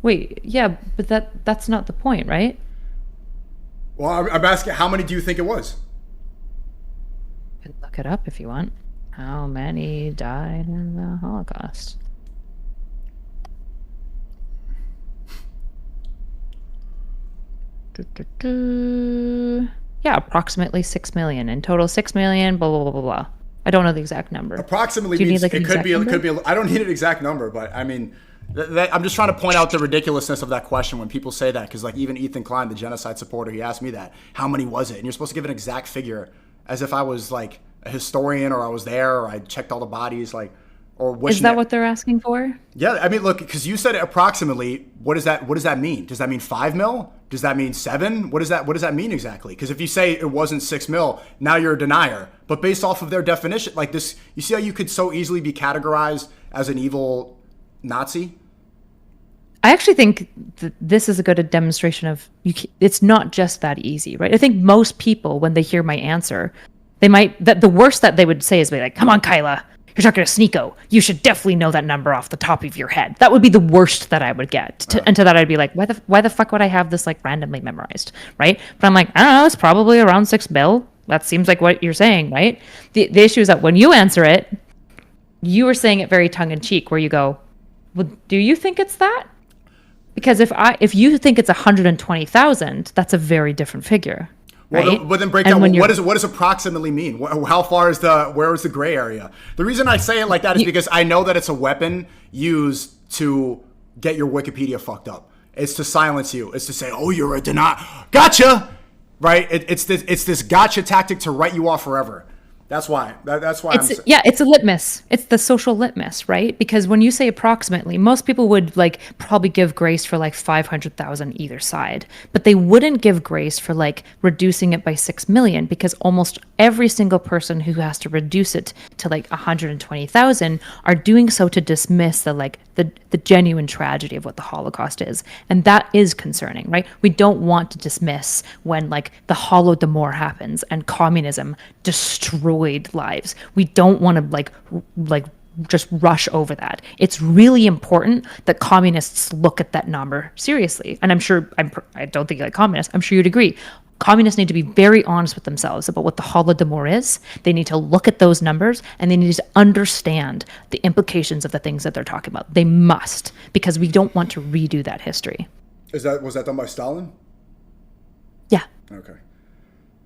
C: Wait, yeah, but that's not the point, right?
A: Well, I'm asking, how many do you think it was?
C: You can look it up if you want. How many died in the Holocaust? Yeah, approximately 6 million. In total, 6 million, blah, blah, blah, blah, blah. I don't know the exact number.
A: Approximately means it could be. I don't need an exact number, but I mean, I'm just trying to point out the ridiculousness of that question when people say that, because like even Ethan Klein, the genocide supporter, he asked me that, how many was it? And you're supposed to give an exact figure as if I was like a historian or I was there or I checked all the bodies, like, or
C: is that what they're asking for?
A: Yeah, I mean, look, because you said it approximately. What does that mean? Does that mean 5 mil? Does that mean 7? What does that mean exactly? Because if you say it wasn't 6 mil, now you're a denier. But based off of their definition, like this, you see how you could so easily be categorized as an evil Nazi?
C: I actually think that this is a good demonstration of it's not just that easy, right? I think most people, when they hear my answer, the worst that they would say is be like, come on, Kyla, you're talking to SNEAKO. You should definitely know that number off the top of your head. That would be the worst that I would get. And to that, I'd be like, why the fuck would I have this like randomly memorized, right? But I'm like, I don't know, it's probably around 6 mil. That seems like what you're saying, right? The issue is that when you answer it, you were saying it very tongue in cheek, where you go, well, do you think it's that? Because if you think it's 120,000, that's a very different figure. Right?
A: Well, but then break down, what does approximately mean? How far is where is the gray area? The reason I say it like that is because I know that it's a weapon used to get your Wikipedia fucked up. It's to silence you. It's to say, oh, you're a gotcha, right? It's this gotcha tactic to write you off forever. That's why.
C: It's a litmus. It's the social litmus, right? Because when you say approximately, most people would like probably give grace for like 500,000 either side, but they wouldn't give grace for like reducing it by 6 million, because almost every single person who has to reduce it to like 120,000 are doing so to dismiss the genuine tragedy of what the Holocaust is. And that is concerning, right? We don't want to dismiss when like the Holodomor happens and communism destroyed lives. We don't want to like just rush over that. It's really important that communists look at that number seriously. And I don't think you like communists. I'm sure you'd agree. Communists need to be very honest with themselves about what the Holodomor is. They need to look at those numbers, and they need to understand the implications of the things that they're talking about. They must, because we don't want to redo that history.
A: Was that done by Stalin?
C: Yeah.
A: Okay.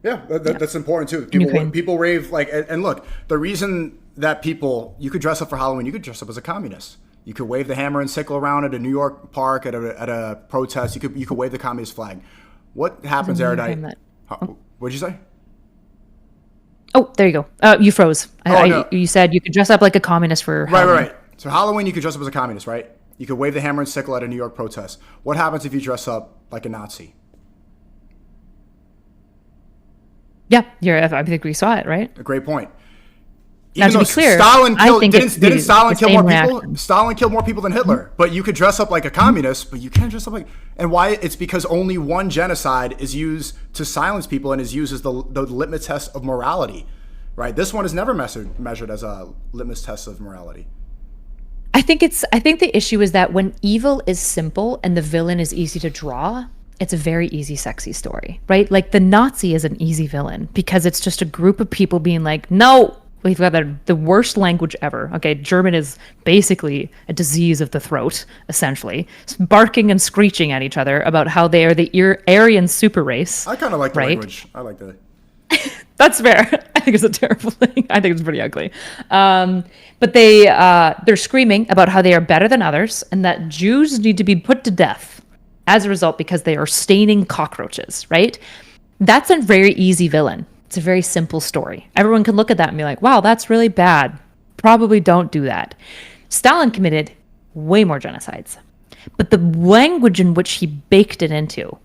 A: Yeah, that's important too. People rave and look, the reason that you could dress up for Halloween, you could dress up as a communist. You could wave the hammer and sickle around at a New York park at a protest. You could wave the communist flag. What happens, Erudite? What'd you say?
C: Oh, there you go. You froze. No. You said you could dress up like a communist for Halloween.
A: Right. So Halloween, you could dress up as a communist, right? You could wave the hammer and sickle at a New York protest. What happens if you dress up like a Nazi?
C: Yeah, I think we saw it, right?
A: A great point.
C: Now, to be clear,
A: Stalin didn't Stalin kill more people?
C: Reaction.
A: Stalin killed more people than Hitler. But you could dress up like a communist, but you can't dress up like... And why? It's because only one genocide is used to silence people and is used as the litmus test of morality, right? This one is never measured as a litmus test of morality.
C: I think the issue is that when evil is simple and the villain is easy to draw, it's a very easy, sexy story, right? Like the Nazi is an easy villain because it's just a group of people being like, no, we've got the worst language ever. Okay, German is basically a disease of the throat, essentially. Barking and screeching at each other about how they are the Aryan super race.
A: I kind of like the language. I like that.
C: That's fair. I think it's a terrible thing. I think it's pretty ugly. But they're screaming about how they are better than others and that Jews need to be put to death as a result because they are staining cockroaches, right? That's a very easy villain. It's a very simple story. Everyone can look at that and be like, wow, that's really bad. Probably don't do that. Stalin committed way more genocides. But the language in which he baked it into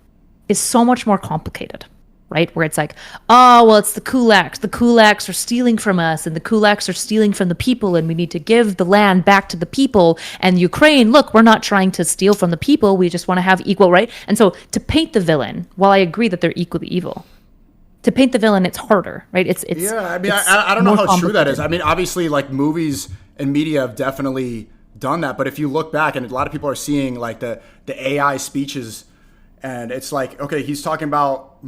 C: is so much more complicated, right? Where it's like, oh, well, it's the kulaks. The kulaks are stealing from us, and the kulaks are stealing from the people, and we need to give the land back to the people. And Ukraine, look, we're not trying to steal from the people. We just want to have equal, right? And so to paint the villain, while I agree that they're equally evil, to paint the villain, it's harder, right? It's
A: yeah. I mean, I don't know how true that is. I mean, obviously, like movies and media have definitely done that. But if you look back, and a lot of people are seeing like the AI speeches. And it's like, okay, he's talking about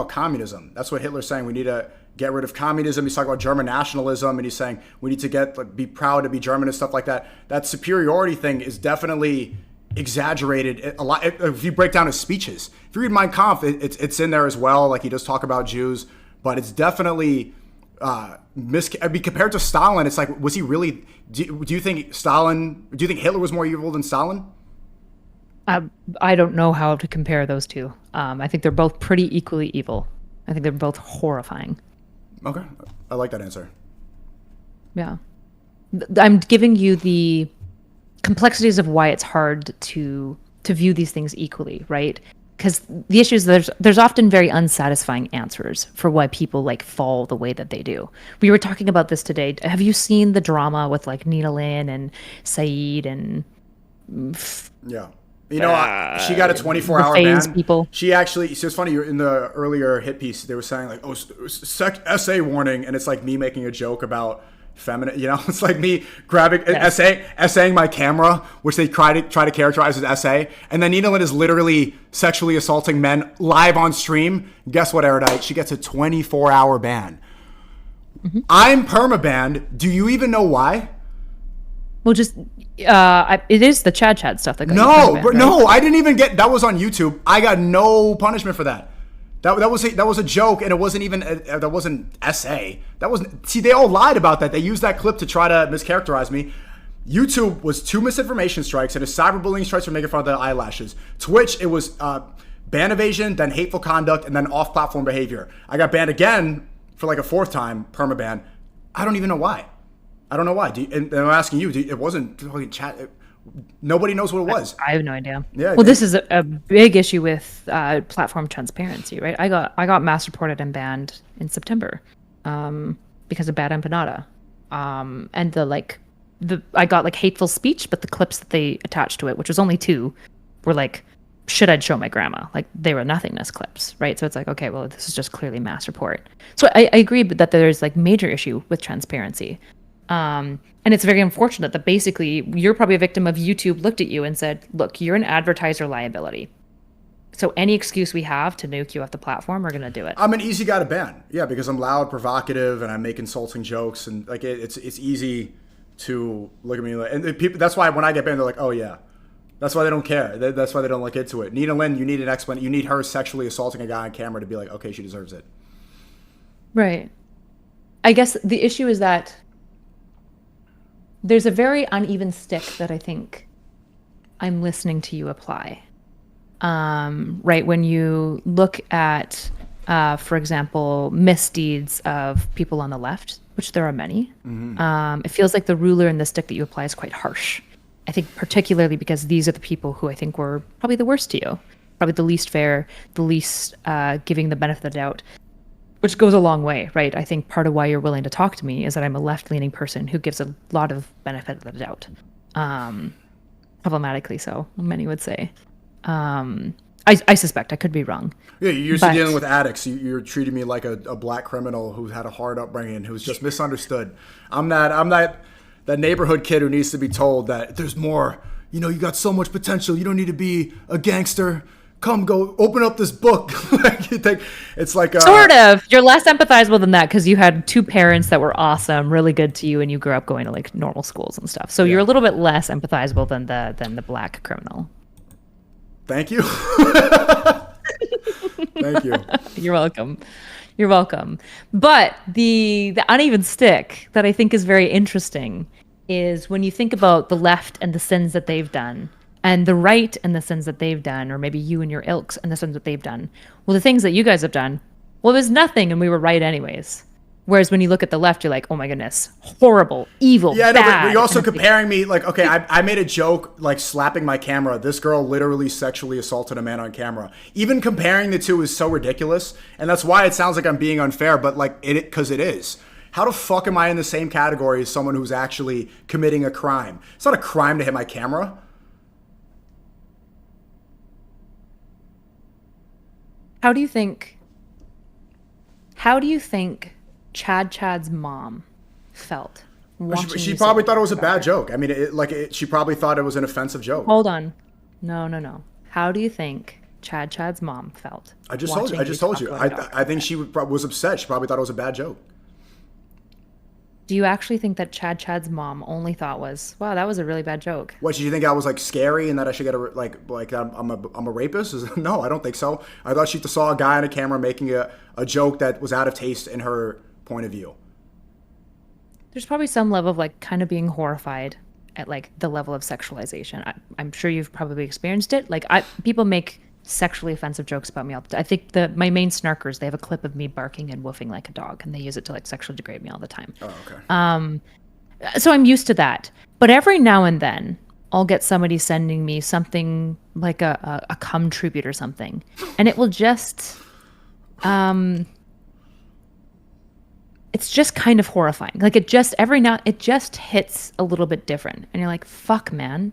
A: communism. That's what Hitler's saying. We need to get rid of communism. He's talking about German nationalism, and he's saying we need to be proud to be German and stuff like that. That superiority thing is definitely exaggerated a lot. If you break down his speeches, if you read Mein Kampf, it's in there as well. Like he does talk about Jews, but it's definitely compared to Stalin. It's like, was he really? Do you think Hitler was more evil than Stalin?
C: I don't know how to compare those two. I think they're both pretty equally evil. I think they're both horrifying.
A: Okay. I like that answer.
C: Yeah. I'm giving you the complexities of why it's hard to view these things equally, right? Because the issue is there's often very unsatisfying answers for why people like fall the way that they do. We were talking about this today. Have you seen the drama with like Nina Lynn and Saeed and...
A: Yeah. You know, she got a 24-hour ban.
C: People.
A: She actually, so it's funny, in the earlier hit piece, they were saying like, oh, essay warning. And it's like me making a joke about feminine. You know, it's like me grabbing essaying my camera, which they try to characterize as essay, and then Nina Lynn is literally sexually assaulting men live on stream. Guess what, Erudite? She gets a 24-hour ban. Mm-hmm. I'm permabanned. Do you even know why?
C: Well, just it is the Chad stuff that got
A: no, right? No, I didn't even get that. Was on YouTube. I got no punishment for that. That was a joke, and it wasn't even that wasn't essay. That wasn't. See, they all lied about that. They used that clip to try to mischaracterize me. YouTube was 2 misinformation strikes and a cyberbullying strikes for making fun of the eyelashes. Twitch, it was ban evasion, then hateful conduct, and then off-platform behavior. I got banned again for like a 4th time, permaban. I don't even know why. I don't know why. And I'm asking you. It wasn't fucking chat. Nobody knows what it was.
C: I have no idea.
A: Yeah.
C: Well, this is a big issue with platform transparency, right? I got mass reported and banned in September because of bad empanada, and I got like hateful speech, but the clips that they attached to it, which was only 2, were like, should I show my grandma? Like they were nothingness clips, right? So it's like, okay, well, this is just clearly mass report. So I agree that there's like major issue with transparency. And it's very unfortunate that basically you're probably a victim of YouTube looked at you and said, look, you're an advertiser liability. So any excuse we have to nuke you off the platform, we're going to do it.
A: I'm an easy guy to ban. Yeah, because I'm loud, provocative, and I make insulting jokes. And like it's easy to look at me. And people, that's why when I get banned, they're like, oh, yeah. That's why they don't care. That's why they don't look into it. Nina Lynn, you need an explanation. You need her sexually assaulting a guy on camera to be like, okay, she deserves it.
C: Right. I guess the issue is that there's a very uneven stick that I think I'm listening to you apply. Right, when you look at, for example, misdeeds of people on the left, which there are many, it feels like the ruler and the stick that you apply is quite harsh. I think particularly because these are the people who I think were probably the worst to you, probably the least fair, the least giving the benefit of the doubt. Which goes a long way, right? I think part of why you're willing to talk to me is that I'm a left-leaning person who gives a lot of benefit of the doubt. Problematically so, many would say. I suspect. I could be wrong.
A: Yeah, you're used to dealing with addicts. You're treating me like a black criminal who had a hard upbringing, who's just misunderstood. I'm that neighborhood kid who needs to be told that there's more. You know, you got so much potential. You don't need to be a gangster. Come, go open up this book. It's like
C: sort of. You're less empathizable than that because you had 2 parents that were awesome, really good to you, and you grew up going to like normal schools and stuff. So you're a little bit less empathizable than the black criminal.
A: Thank you. Thank you.
C: You're welcome. You're welcome. But the uneven stick that I think is very interesting is when you think about the left and the sins that they've done. And the right and the sins that they've done, or maybe you and your ilks and the sins that they've done. Well, the things that you guys have done, well, there's nothing, and we were right anyways. Whereas when you look at the left, you're like, oh my goodness, horrible, evil, bad.
A: No, but you're also comparing me, like, okay, I made a joke, like, slapping my camera. This girl literally sexually assaulted a man on camera. Even comparing the two is so ridiculous, and that's why it sounds like I'm being unfair, but, like, because it is. How the fuck am I in the same category as someone who's actually committing a crime? It's not a crime to hit my camera.
C: How do you think Chad's mom felt watching
A: She probably thought it was a bad joke. I mean, she probably thought it was an offensive joke.
C: Hold on. No. How do you think Chad's mom felt?
A: I just told you. I think she was upset. She probably thought it was a bad joke.
C: Do you actually think that Chad's mom only thought was, wow, that was a really bad joke?
A: What, did you think I was like scary and that I should get I'm a rapist? No, I don't think so. I thought she saw a guy on a camera making a joke that was out of taste in her point of view.
C: There's probably some level of like kind of being horrified at like the level of sexualization. I'm sure you've probably experienced it. Like people make sexually offensive jokes about me all the time. I think my main snarkers, they have a clip of me barking and woofing like a dog, and they use it to like sexually degrade me all the time.
A: Oh, okay.
C: So I'm used to that. But every now and then, I'll get somebody sending me something like a cum tribute or something, and it will just, it's just kind of horrifying. Like it just hits a little bit different, and you're like, fuck, man,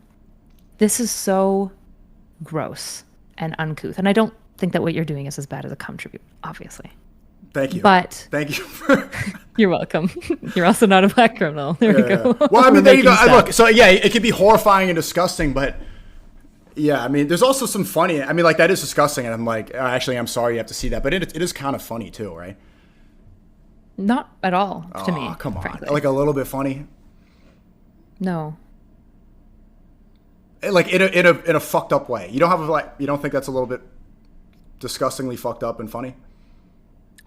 C: this is so gross and uncouth. And I don't think that what you're doing is as bad as a cum tribute, obviously.
A: Thank you.
C: But
A: thank you.
C: you're welcome. You're also not a black criminal. There we go.
A: Well, I mean, there you go.
C: Making
A: Look,
C: sense.
A: so yeah, it could be horrifying and disgusting, but yeah, I mean, there's also some funny. I mean, like that is disgusting, and I'm like, actually, I'm sorry you have to see that, but it is kind of funny too, right?
C: Not at all to me.
A: Oh, come on,
C: frankly.
A: like a little bit funny,
C: No.
A: like in a fucked up way. You don't think that's a little bit disgustingly fucked up and funny?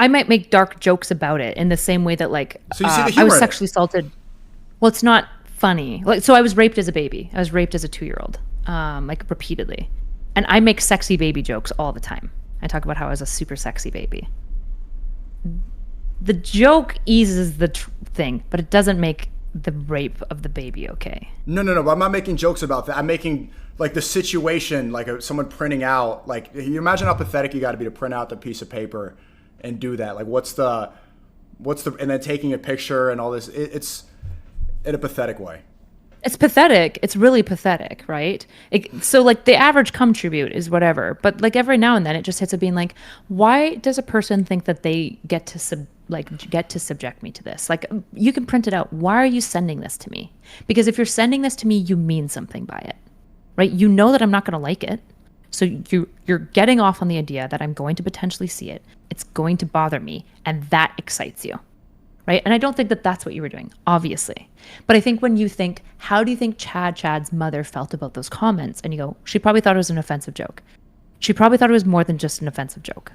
C: I might make dark jokes about it in the same way that like
A: So you see the
C: I
A: humor
C: was
A: in it.
C: sexually assaulted. Well, it's not funny. Like so I was raped as a baby. I was raped as a 2-year-old. Like repeatedly. And I make sexy baby jokes all the time. I talk about how I was a super sexy baby. The joke eases the thing, but it doesn't make the rape of the baby okay.
A: No. But I'm not making jokes about that. I'm making like the situation, like someone printing out. Like you imagine how pathetic you got to be to print out the piece of paper and do that. Like what's the, and then taking a picture and all this. It's in a pathetic way.
C: It's pathetic. It's really pathetic, right? So like the average cum tribute is whatever, but like every now and then it just hits a being like, why does a person think that they get to subject me to this? Like you can print it out. Why are you sending this to me? Because if you're sending this to me, you mean something by it, right? You know that I'm not going to like it. So you're getting off on the idea that I'm going to potentially see it. It's going to bother me, and that excites you. Right? And I don't think that that's what you were doing, obviously. But I think when you think, how do you think Chad's mother felt about those comments? And you go, she probably thought it was an offensive joke. She probably thought it was more than just an offensive joke.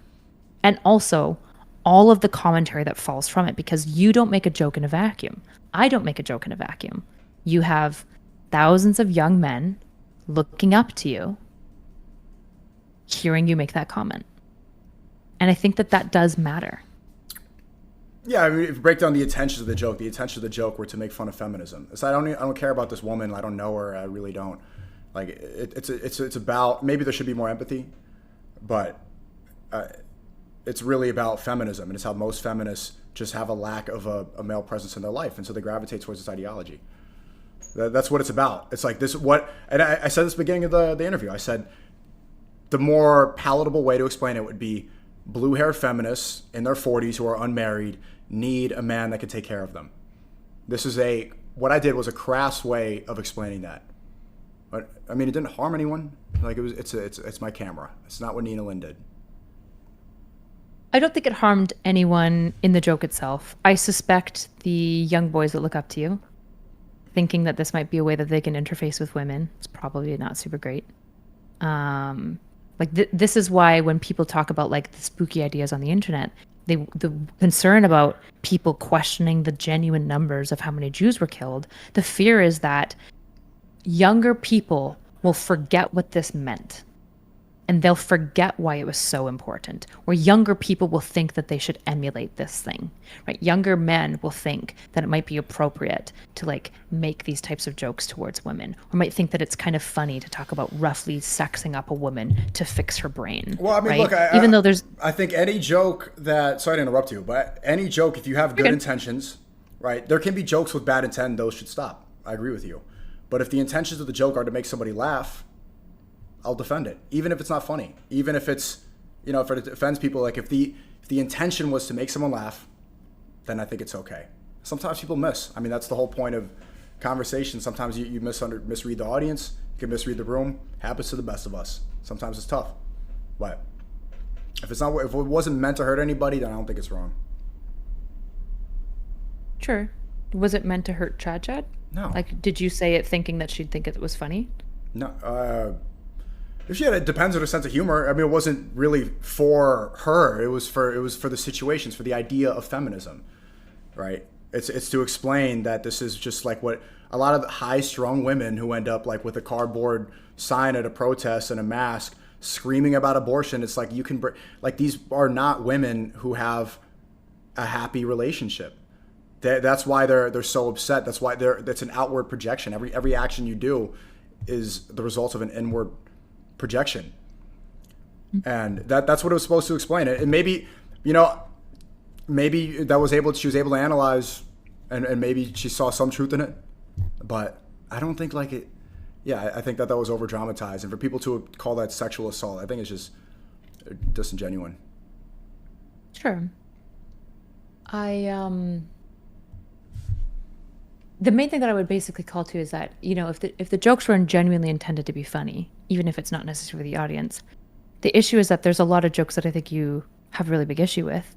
C: And also, all of the commentary that falls from it, because you don't make a joke in a vacuum. I don't make a joke in a vacuum. You have thousands of young men looking up to you, hearing you make that comment. And I think that that does matter.
A: Yeah, I mean, if you break down the intentions of the joke were to make fun of feminism. So I don't care about this woman. I don't know her. I really don't. Like it's about, maybe there should be more empathy, but it's really about feminism, and it's how most feminists just have a lack of a male presence in their life, and so they gravitate towards this ideology. That's what it's about. It's like this. And I said this at the beginning of the interview. I said the more palatable way to explain it would be blue-haired feminists in their 40s who are unmarried need a man that can take care of them. What I did was a crass way of explaining that. But I mean, it didn't harm anyone. Like it's my camera. It's not what Nina Lynn did.
C: I don't think it harmed anyone in the joke itself. I suspect the young boys that look up to you, thinking that this might be a way that they can interface with women, it's probably not super great. This is why when people talk about like the spooky ideas on the internet, the concern about people questioning the genuine numbers of how many Jews were killed, the fear is that younger people will forget what this meant. And they'll forget why it was so important. Or younger people will think that they should emulate this thing, right? Younger men will think that it might be appropriate to like make these types of jokes towards women, or might think that it's kind of funny to talk about roughly sexing up a woman to fix her brain.
A: Well, I mean,
C: right?
A: look,
C: Even though there's,
A: I think any joke sorry to interrupt you, but any joke, if you have good intentions, right? There can be jokes with bad intent, those should stop. I agree with you. But if the intentions of the joke are to make somebody laugh, I'll defend it, even if it's not funny, even if it's, if it offends people. Like if the intention was to make someone laugh, then I think it's okay. Sometimes people miss. I mean, that's the whole point of conversation. Sometimes you misread the audience, you can misread the room. Happens to the best of us. Sometimes it's tough, but if it wasn't meant to hurt anybody, then I don't think it's wrong.
C: sure. Was it meant to hurt Chad?
A: No.
C: Like, did you say it thinking that she'd think it was funny?
A: No. If she had, it depends on her sense of humor. I mean, it wasn't really for her. It was for the situations, for the idea of feminism, right? It's to explain that this is just like what a lot of high-strung women who end up like with a cardboard sign at a protest and a mask screaming about abortion. It's like these are not women who have a happy relationship. That's why they're so upset. That's why that's an outward projection. Every action you do is the result of an inward projection, and that's what it was supposed to explain. And maybe maybe she was able to analyze, and maybe she saw some truth in it, but I don't think like it. Yeah, I think that was over dramatized, and for people to call that sexual assault, I think it's just disingenuous.
C: Sure. The main thing that I would basically call to is that, if the jokes were genuinely intended to be funny, even if it's not necessarily the audience, the issue is that there's a lot of jokes that I think you have a really big issue with.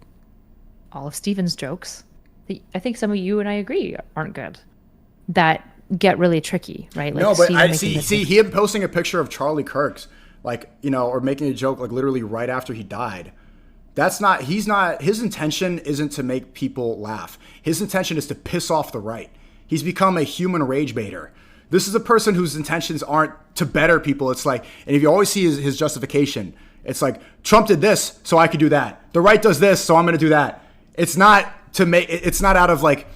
C: All of Steven's jokes, I think some of you and I agree aren't good, that get really tricky, right? Like,
A: no, but I see him posting a picture of Charlie Kirk's, like, or making a joke like literally right after he died. His intention isn't to make people laugh. His intention is to piss off the right. He's become a human rage baiter. This is a person whose intentions aren't to better people. It's like, and if you always see his justification, it's like, Trump did this, so I could do that. The right does this, so I'm going to do that. It's not out of like,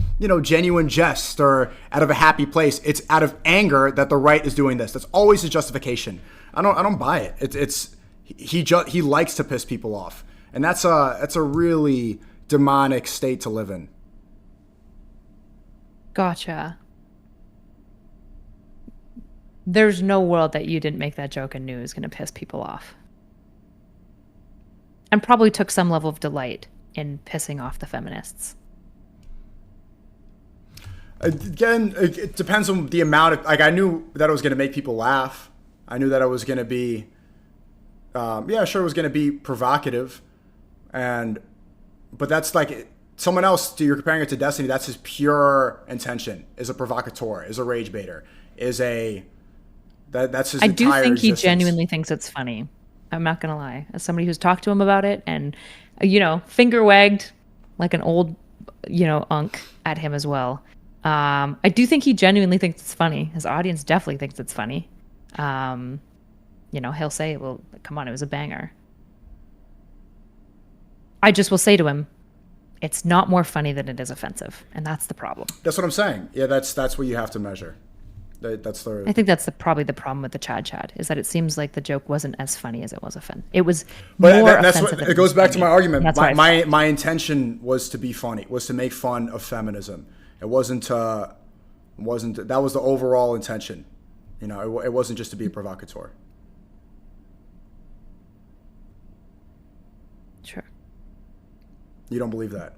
A: genuine jest or out of a happy place. It's out of anger that the right is doing this. That's always his justification. I don't buy it. He likes to piss people off. And that's a really demonic state to live in.
C: Gotcha. There's no world that you didn't make that joke and knew it was going to piss people off. And probably took some level of delight in pissing off the feminists.
A: Again, it depends on the amount of, like, I knew that it was going to make people laugh. I knew that it was going to be, it was going to be provocative. But that's like someone else, you're comparing it to Destiny, that's his pure intention, is a provocateur, is a rage baiter, that's his entire
C: I do think
A: existence.
C: He genuinely thinks it's funny. I'm not going to lie. As somebody who's talked to him about it and, finger wagged like an old, unk at him as well. I do think he genuinely thinks it's funny. His audience definitely thinks it's funny. He'll say, well, come on, it was a banger. I just will say to him, it's not more funny than it is offensive. And that's the problem.
A: That's what I'm saying. Yeah, that's what you have to measure. I
C: think that's probably the problem with the Chad, is that it seems like the joke wasn't as funny as it was offensive. It was more offensive.
A: It goes back to my argument. My intention was to be funny, was to make fun of feminism. It wasn't that was the overall intention. It wasn't just to be a provocateur.
C: Sure.
A: You don't believe that?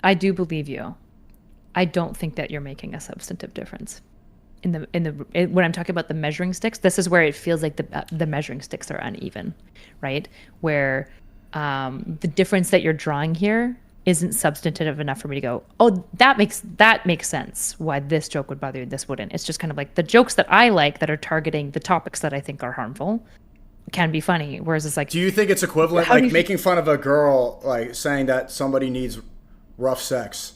C: I do believe you. I don't think that you're making a substantive difference when I'm talking about the measuring sticks. This is where it feels like the measuring sticks are uneven, right? Where the difference that you're drawing here isn't substantive enough for me to go, oh, that makes sense why this joke would bother you, this wouldn't. It's just kind of like the jokes that I like that are targeting the topics that I think are harmful can be funny. Whereas it's like,
A: do you think it's equivalent, like making fun of a girl, like saying that somebody needs rough sex,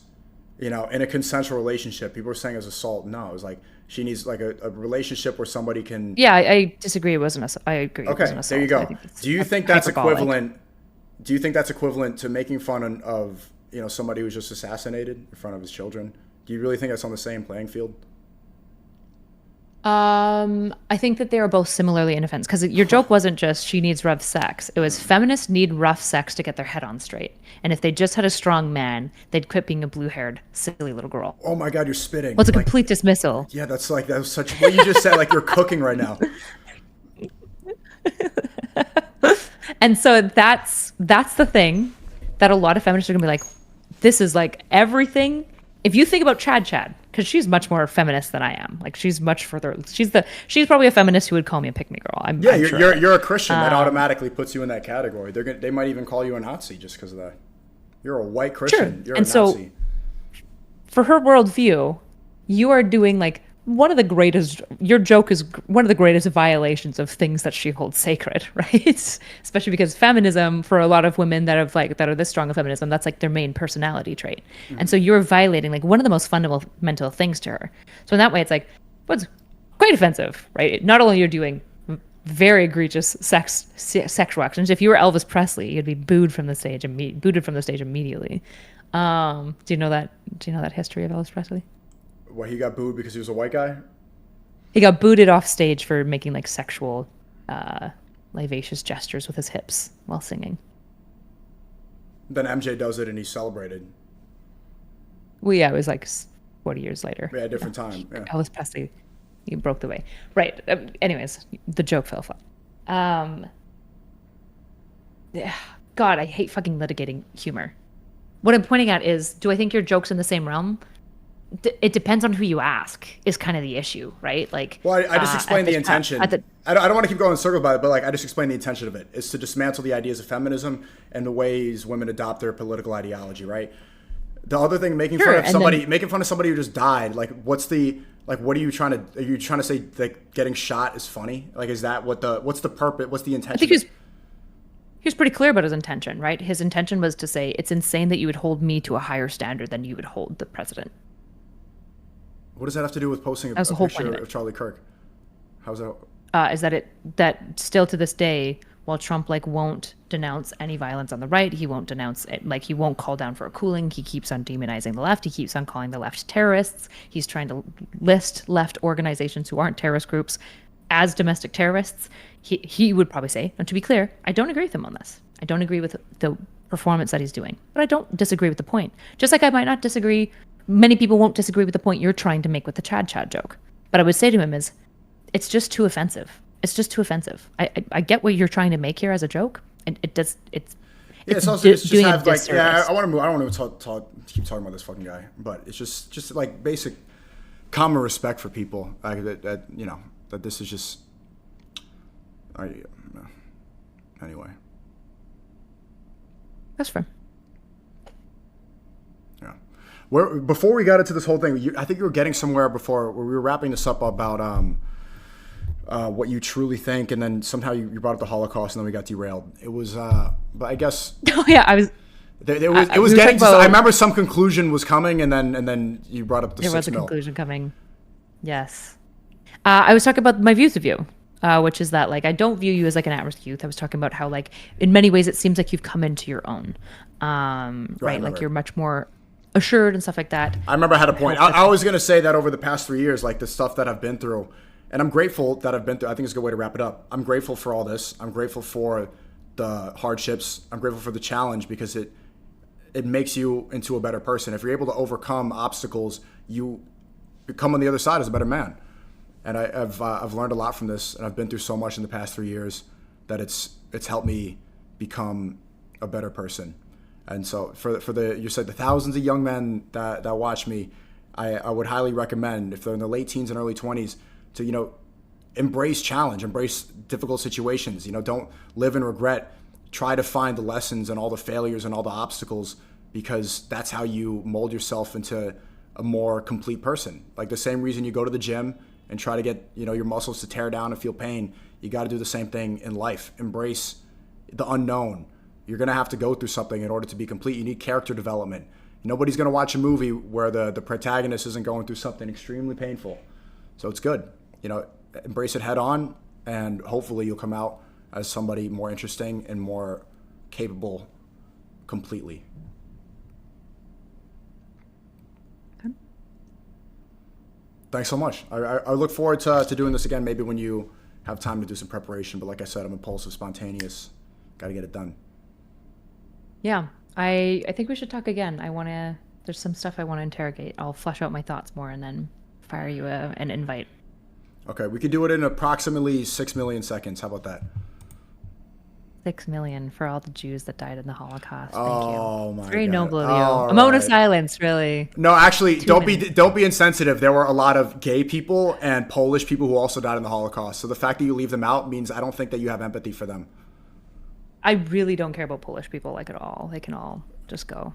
A: in a consensual relationship? People are saying it was assault. No, it was like she needs like a relationship where somebody can.
C: Yeah, I disagree. It wasn't. I agree.
A: Okay,
C: it wasn't assault.
A: There you go. Do you think that's equivalent? Do you think that's equivalent to making fun of somebody who's just assassinated in front of his children? Do you really think that's on the same playing field?
C: I think that they are both similarly inoffensive, because your joke wasn't just she needs rough sex. It was feminists need rough sex to get their head on straight. And if they just had a strong man, they'd quit being a blue-haired, silly little girl.
A: Oh my God, you're spitting.
C: Well, it's a complete dismissal.
A: Yeah, that was such, what you just said, like you're cooking right now.
C: And so that's the thing that a lot of feminists are gonna be like, this is like everything. If you think about Chad, because she's much more feminist than I am. Like she's much further. She's probably a feminist who would call me a pick-me girl. I'm sure
A: you're a Christian. That automatically puts you in that category. They might even call you a Nazi just because of that. You're a white Christian.
C: Sure.
A: You're
C: and
A: a Nazi.
C: So, for her worldview, you are doing like one of the greatest. Your joke is one of the greatest violations of things that she holds sacred, right? Especially because feminism, for a lot of women that are this strong of feminism, that's like their main personality trait. Mm-hmm. And so you're violating like one of the most fundamental things to her. So in that way, it's like, what's quite offensive, right? Not only you're doing very egregious sexual actions. If you were Elvis Presley, you'd be booted from the stage immediately. Do you know that history of Elvis Presley?
A: Well, he got booed because he was a white guy?
C: He got booted off stage for making like sexual, livacious gestures with his hips while singing.
A: Then MJ does it and he's celebrated.
C: Well, yeah, it was like 40 years later.
A: Yeah, different time. Yeah.
C: Elvis Presley, he broke the way. Right. Anyways, the joke fell flat. Yeah. God, I hate fucking litigating humor. what I'm pointing at is, do I think your joke's in the same realm? It depends on who you ask is kind of the issue, right? Like,
A: well, I just explained the intention. I don't want to keep going in circles about it, but like I just explained the intention of it is to dismantle the ideas of feminism and the ways women adopt their political ideology, right? The other thing, making fun of somebody who just died, like what are you trying to say that getting shot is funny? Like, is that what's the purpose? What's the intention?
C: I think he was pretty clear about his intention, right? His intention was to say, it's insane that you would hold me to a higher standard than you would hold the president.
A: What does that have to do with posting a picture of Charlie Kirk? How's that?
C: Is that still to this day, while Trump won't denounce any violence on the right, he won't denounce it, he won't call down for a cooling. He keeps on demonizing the left. He keeps on calling the left terrorists. He's trying to list left organizations who aren't terrorist groups as domestic terrorists. He would probably say, and to be clear, I don't agree with him on this. I don't agree with the performance that he's doing, but I don't disagree with the point. Just like I might not disagree. Many people won't disagree with the point you're trying to make with the Chad joke. But I would say to him is, it's just too offensive. It's just too offensive. I get what you're trying to make here as a joke. It's doing a disservice.
A: I don't want to keep talking about this fucking guy, but it's just like basic common respect for people. Like that this is just. Anyway.
C: That's fair.
A: Yeah. Before we got into this whole thing, I think you were getting somewhere before where we were wrapping this up about what you truly think, and then somehow you brought up the Holocaust, and then we got derailed. It was, but I guess.
C: Oh yeah, I was.
A: It was getting. I remember some conclusion was coming, and then you brought up the.
C: There was a conclusion coming. Yes, I was talking about my views of you. Which is that I don't view you as an at-risk youth. I was talking about how in many ways it seems like you've come into your own, right? You're much more assured and stuff like that.
A: I remember I had a point. I was going to say that over the past 3 years, the stuff that I've been through, and I'm grateful that I've been through. I think it's a good way to wrap it up. I'm grateful for all this. I'm grateful for the hardships. I'm grateful for the challenge because it makes you into a better person. If you're able to overcome obstacles, you come on the other side as a better man. And I've learned a lot from this, and I've been through so much in the past 3 years that it's helped me become a better person. And so for you said the thousands of young men that watch me, I would highly recommend, if they're in their late teens and early 20s, to embrace challenge, embrace difficult situations. Don't live in regret. Try to find the lessons and all the failures and all the obstacles, because that's how you mold yourself into a more complete person. Like the same reason you go to the gym and try to get your muscles to tear down and feel pain, you got to do the same thing in life. Embrace the unknown. You're going to have to go through something in order to be complete. You need character development. Nobody's going to watch a movie where the protagonist isn't going through something extremely painful. So it's good. Embrace it head on, and hopefully you'll come out as somebody more interesting and more capable completely. Thanks so much. I look forward to doing this again, maybe when you have time to do some preparation. But like I said, I'm impulsive, spontaneous. Got to get it done.
C: Yeah, I think we should talk again. There's some stuff I want to interrogate. I'll flesh out my thoughts more and then fire you an invite.
A: Okay, we could do it in approximately 6 million seconds. How about that?
C: 6 million for all the Jews that died in the Holocaust. Thank
A: you.
C: My God. Very noble of you. A moment of silence, really.
A: No, actually, don't be insensitive. There were a lot of gay people and Polish people who also died in the Holocaust. So the fact that you leave them out means I don't think that you have empathy for them.
C: I really don't care about Polish people at all. They can all just go.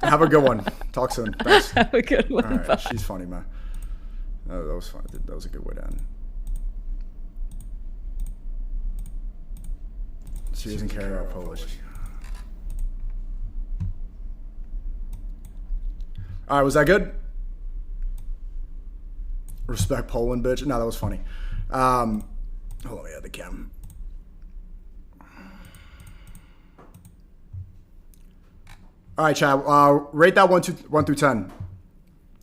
A: Have a good one. Talk soon. Thanks.
C: Have a good one.
A: All right.
C: Bye.
A: She's funny, man. That was fun. That was a good way to end. She doesn't care about Polish. All right, was that good? Respect Poland, bitch. No, that was funny. Hold on, yeah, the cam. All right, Chad. Rate that 1 through 10.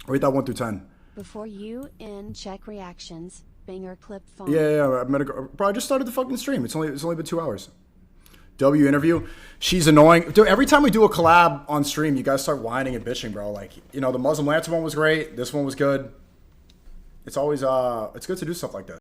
A: Rate that 1 through 10.
D: Before you check reactions, banger clip phone.
A: Yeah. Bro, I just started the fucking stream. It's only been 2 hours. W interview. She's annoying. Dude, every time we do a collab on stream, you guys start whining and bitching, bro. The Muslim Lancer one was great. This one was good. It's always it's good to do stuff like that.